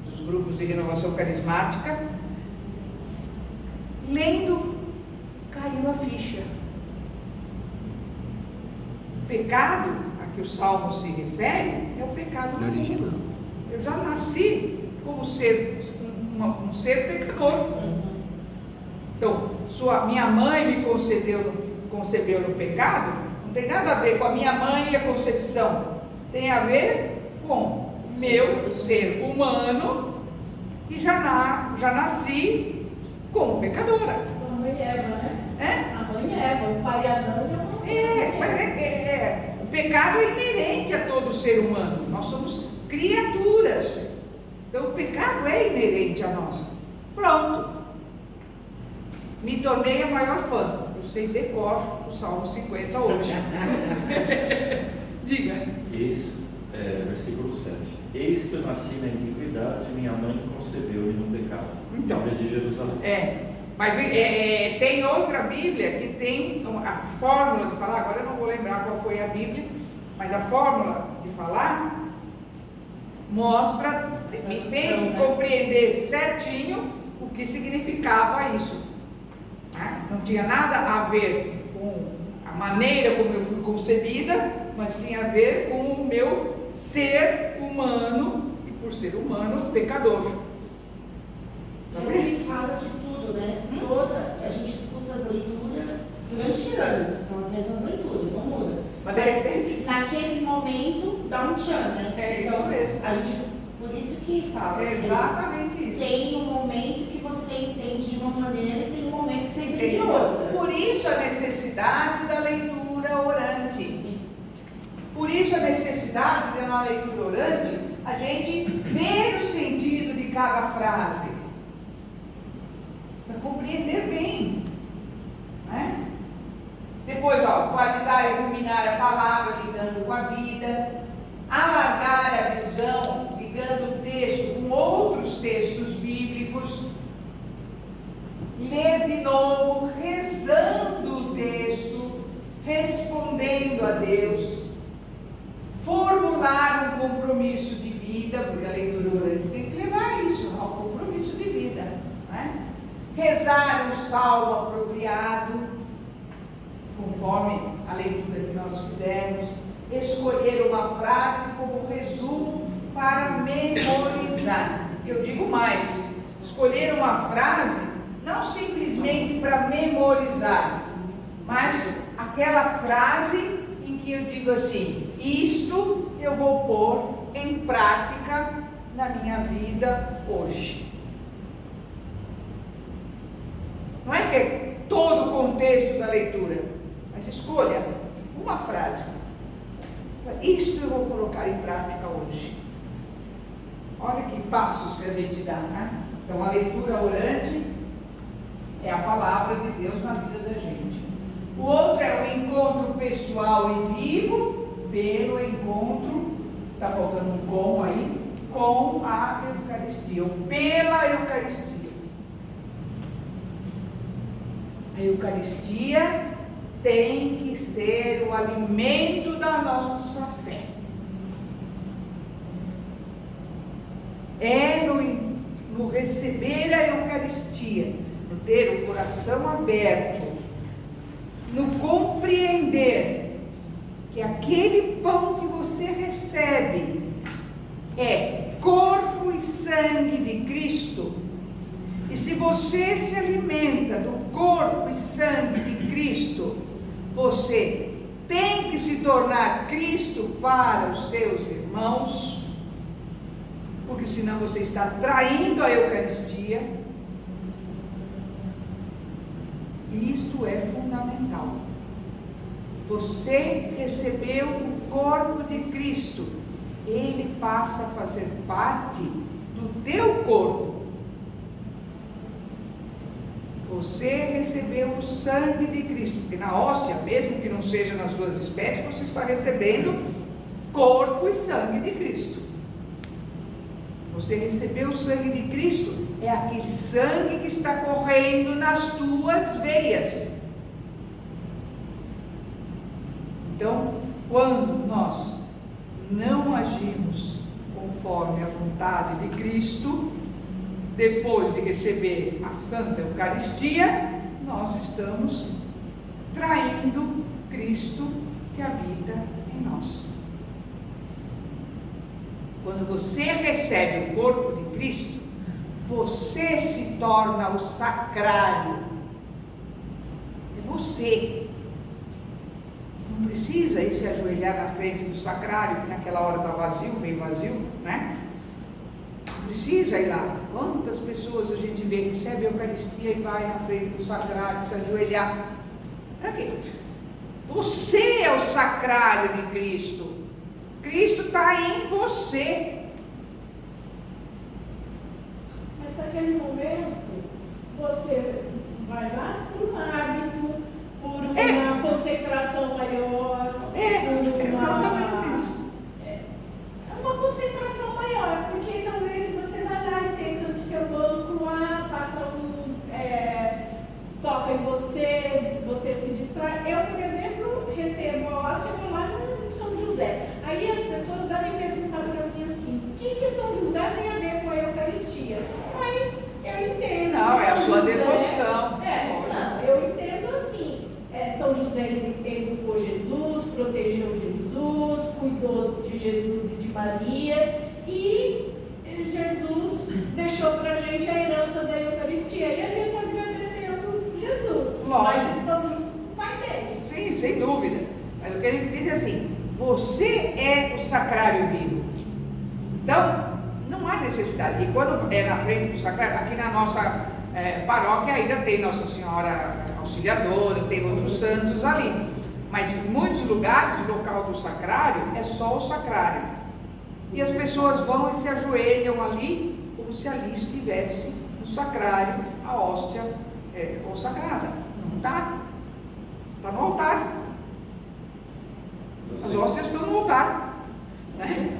dos grupos de renovação carismática, lendo, caiu a ficha. O pecado a que o Salmo se refere é o pecado do mundo. Eu já nasci como um ser pecador. Então, minha mãe me concebeu no pecado, não tem nada a ver com a minha mãe e a concepção. Tem a ver com o meu ser humano, que já nasci como pecadora. A mãe Eva, né? A mãe Eva, o pai Adão e a mãe. O pecado é inerente a todo ser humano. Nós somos criaturas. Então o pecado é inerente a nós. Pronto. Me tornei a maior fã. Eu sei decor o Salmo 50 hoje. Diga. Versículo 7. Eis que eu nasci na iniquidade, minha mãe concebeu-me no pecado. Então, de Jerusalém. Mas tem outra Bíblia que tem a fórmula de falar, agora eu não vou lembrar qual foi a Bíblia, mas a fórmula de falar mostra, me fez compreender certinho o que significava isso. Não tinha nada a ver com a maneira como eu fui concebida, mas tinha a ver com o meu ser humano, e por ser humano, pecador. Ele fala de tudo, né? A gente escuta as leituras durante anos, são as mesmas leituras, não muda. Mas de repente, naquele momento dá um tchan, né? Isso mesmo. A gente, Por isso que fala. É exatamente isso. Tem um momento que você entende de uma maneira e tem um momento que você entende de outra. Por isso a necessidade da leitura orante. Sim. Por isso a necessidade de uma leitura orante, a gente ver o sentido de cada frase, para compreender bem, né? Depois, balizar e ruminar a palavra, ligando com a vida, alargar a visão, ligando o texto com outros textos bíblicos, ler de novo, rezando o texto, respondendo a Deus, formular um compromisso de vida, porque a leitura orante tem que levar isso ao compromisso de vida, né? Rezar um salmo apropriado, conforme a leitura que nós fizemos, escolher uma frase como resumo para memorizar. Eu digo mais, escolher uma frase não simplesmente para memorizar, mas aquela frase em que eu digo assim: isto eu vou pôr em prática na minha vida hoje. Não é que é todo o contexto da leitura, mas escolha uma frase. Isto eu vou colocar em prática hoje. Olha que passos que a gente dá, né? Então a leitura orante é a palavra de Deus na vida da gente. O outro é o encontro pessoal e vivo, pelo encontro, está faltando um com aí, com a Eucaristia, ou pela Eucaristia. A Eucaristia tem que ser o alimento da nossa fé. É no receber a Eucaristia, no ter o coração aberto, no compreender que aquele pão que você recebe é corpo e sangue de Cristo. E se você se alimenta do corpo e sangue de Cristo, você tem que se tornar Cristo para os seus irmãos, porque senão você está traindo a Eucaristia. E isto é fundamental. Você recebeu o corpo de Cristo, ele passa a fazer parte do teu corpo. Você recebeu o sangue de Cristo, porque na hóstia, mesmo que não seja nas duas espécies, você está recebendo corpo e sangue de Cristo. Você recebeu o sangue de Cristo, é aquele sangue que está correndo nas tuas veias. Então, quando nós não agimos conforme a vontade de Cristo, depois de receber a Santa Eucaristia, nós estamos traindo Cristo que habita em nós. Quando você recebe o corpo de Cristo, você se torna o sacrário. É você. Não precisa ir se ajoelhar na frente do sacrário, que naquela hora está vazio, bem vazio, né? Não precisa ir lá. Quantas pessoas a gente vê, recebe a Eucaristia e vai na frente do sacrário, se ajoelhar? Para quê? Você é o sacrário de Cristo. Cristo está em você. Mas naquele momento, você vai lá por um hábito, por uma concentração maior. Exatamente isso. É uma concentração maior, porque talvez você vai lá e senta no seu banco lá, passa toca em você, você se distrai. Eu, por exemplo, recebo a hóstia lá no São José. Aí as pessoas devem perguntar para mim assim: o que São José tem a ver com a Eucaristia? Mas eu entendo. Não, é a São sua José, devoção. Não, eu entendo assim. São José educou Jesus, protegeu Jesus, cuidou de Jesus e de Maria, e Jesus deixou para a gente a herança da Eucaristia. E a gente está agradecendo Jesus. Mas estão junto com o Pai dele. Sim, sem dúvida. Mas o que a gente diz é assim: você é o sacrário vivo. Então, não não há necessidade. E quando é na frente do sacrário, aqui na nossa paróquia ainda tem Nossa Senhora Auxiliadora, tem outros santos ali. Mas em muitos lugares, o local do sacrário é só o sacrário. E as pessoas vão e se ajoelham ali, como se ali estivesse no sacrário, a hóstia consagrada. Não está. Está no altar. As hóstias estão no altar. Né?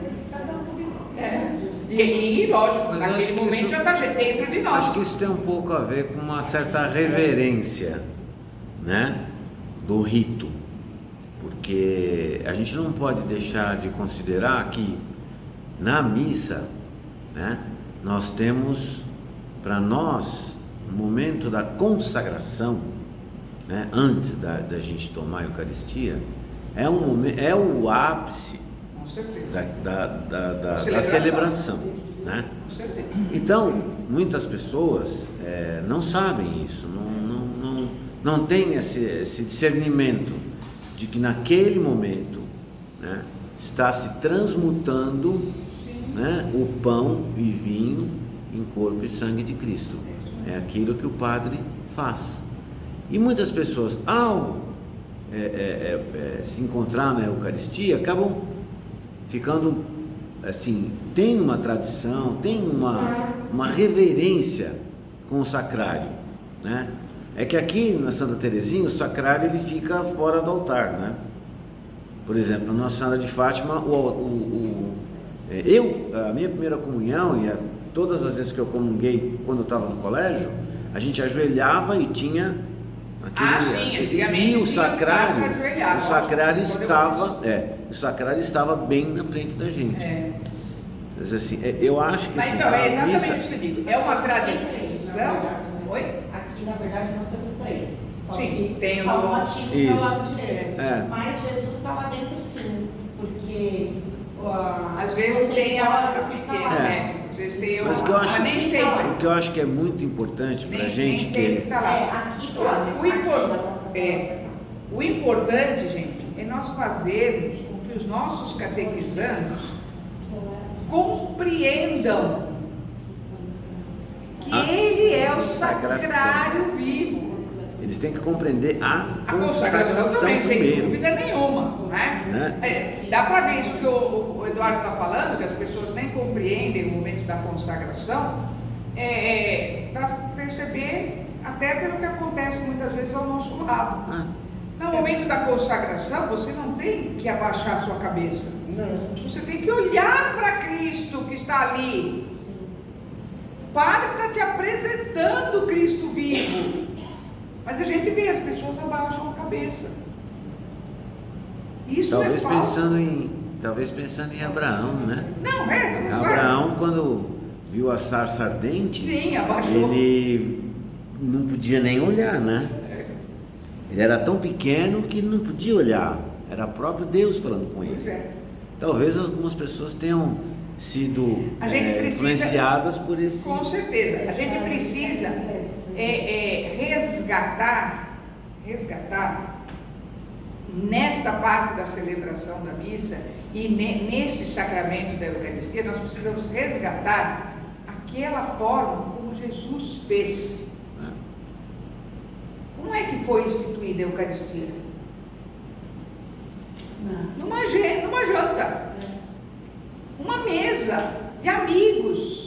E lógico, Mas naquele acho que momento isso- já está dentro de nós. Acho que isso tem um pouco a ver com uma certa reverência, né, do rito, porque a gente não pode deixar de considerar que na missa, né, nós temos para nós o momento da consagração, né, antes da gente tomar a Eucaristia, é um momento, é o ápice Com certeza. da Celebração. celebração, né? Com certeza. Então, muitas pessoas não sabem isso, não têm esse discernimento de que naquele momento, né, está se transmutando, né, o pão e vinho em corpo e sangue de Cristo. É aquilo que o padre faz. E muitas pessoas, ao se encontrar na Eucaristia, acabam ficando assim, tem uma tradição, tem uma reverência com o sacrário, né? É que aqui na Santa Teresinha o sacrário ele fica fora do altar, né? Por exemplo, na Nossa Senhora de Fátima, a minha primeira comunhão e todas as vezes que eu comunguei quando eu estava no colégio, a gente ajoelhava e tinha Sim, antigamente e o tinha lugar para ajoelhar, sacrário lógico, o sacrário estava bem na frente da gente. Mas assim, eu acho que Mas assim, então, é a exatamente missa- isso que eu digo. É uma Na tradição. verdade, Oi? Aqui, na verdade, nós temos 3. Só Sim, que tem só o- um ativo para Isso. o lado direito. É. Mas Jesus está lá dentro sim, porque Às vezes tem a fica pequena, lá. né? Às vezes tem Mas o que eu acho, nem sempre. o que eu acho que é muito importante para a gente nem sempre que tá lá. Aqui do lado, O aqui da impor- nossa O importante, gente, é nós fazermos com que os nossos catequizandos compreendam que A ele é o consagração. sacrário vivo. eles têm que compreender a A consagração também, sem primeiro, dúvida nenhuma, né? né? Dá para ver isso que o Eduardo está falando, que as pessoas nem compreendem o momento da consagração, para perceber até pelo que acontece muitas vezes ao nosso lado. Ah, No momento da consagração, você não tem que abaixar a sua cabeça. não. Você tem que olhar para Cristo que está ali. O Padre está te apresentando Cristo vivo. Mas a gente vê, as pessoas abaixam a cabeça. Isso Talvez é falso. pensando em Abraão, né? Não, não vai. Abraão, quando viu a sarça ardente, Sim, abaixou. ele não podia nem olhar, né? Ele era tão pequeno que não podia olhar. Era o próprio Deus falando com Pois ele. é. Talvez algumas pessoas tenham sido A gente precisa- influenciadas por esse. Com certeza. A gente precisa resgatar nesta parte da celebração da missa e neste sacramento da Eucaristia, nós precisamos resgatar aquela forma como Jesus fez. Né? Como é que foi instituída a Eucaristia? Numa janta, uma mesa de amigos.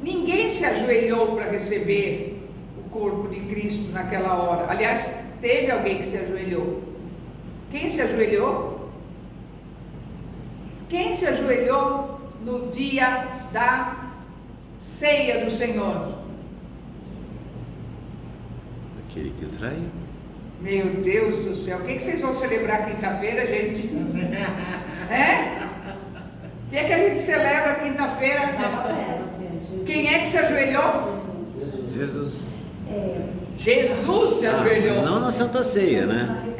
Ninguém se ajoelhou para receber o corpo de Cristo naquela hora. Aliás, teve alguém que se ajoelhou. Quem se ajoelhou? Quem se ajoelhou no dia da ceia do Senhor? Aquele que o traiu. Meu Deus do céu, o que vocês vão celebrar quinta-feira, gente? O que é que a gente celebra quinta-feira? Quem é que se ajoelhou? Jesus. Jesus se ajoelhou. Não na Santa Ceia, né?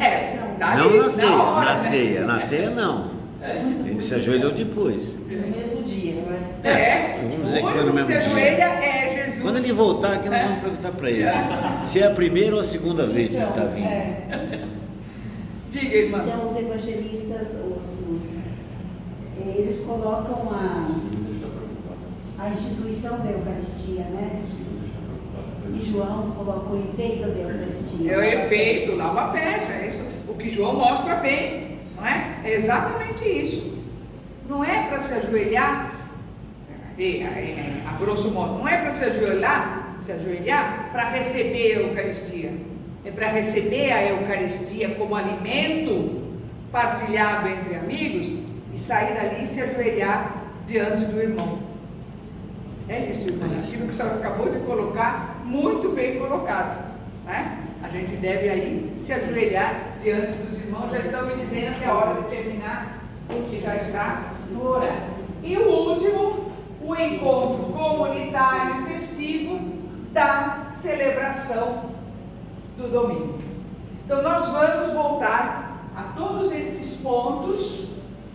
Dali, Não na ceia. hora, Na né? ceia. Na ceia não. Ele se ajoelhou depois. No mesmo dia, não é? Vamos dizer O que foi no único mesmo que se dia. ajoelha é Jesus. Quando ele voltar aqui, nós vamos perguntar para ele se é a primeira ou a segunda vez que ele está vindo. Diga, irmã. Então, os evangelistas, eles colocam a instituição da Eucaristia, né? E João colocou o efeito da Eucaristia. É o efeito, nova peça, é isso. O que João mostra bem, não é? É exatamente isso. Não é para se ajoelhar, a grosso modo, não é para se ajoelhar para receber a Eucaristia. É para receber a Eucaristia como alimento partilhado entre amigos e sair dali e se ajoelhar diante do irmão. É isso, irmão. Aquilo que a senhora acabou de colocar, muito bem colocado, né? A gente deve aí se ajoelhar diante dos irmãos. Já estão me dizendo que é hora de terminar, que já está no horário. E o último, o encontro comunitário e festivo da celebração do domingo. Então nós vamos voltar a todos estes pontos,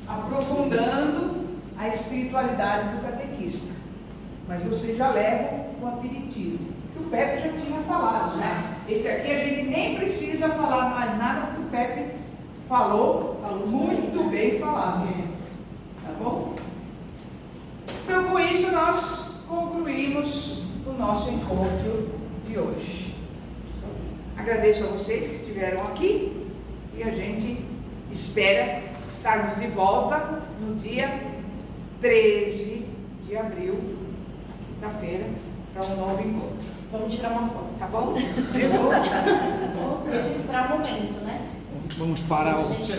aprofundando a espiritualidade do catequista. Mas vocês já levam o aperitivo, que o Pepe já tinha falado, né? Esse aqui a gente nem precisa falar mais nada, porque o Pepe falou muito bem falado. Tá bom? Então com isso nós concluímos o nosso encontro de hoje. Agradeço a vocês que estiveram aqui e a gente espera estarmos de volta no dia 13 de abril, quinta-feira, para um novo encontro. Vamos tirar uma foto. Tá bom? Vamos registrar o momento, né? Vamos parar o. Gente,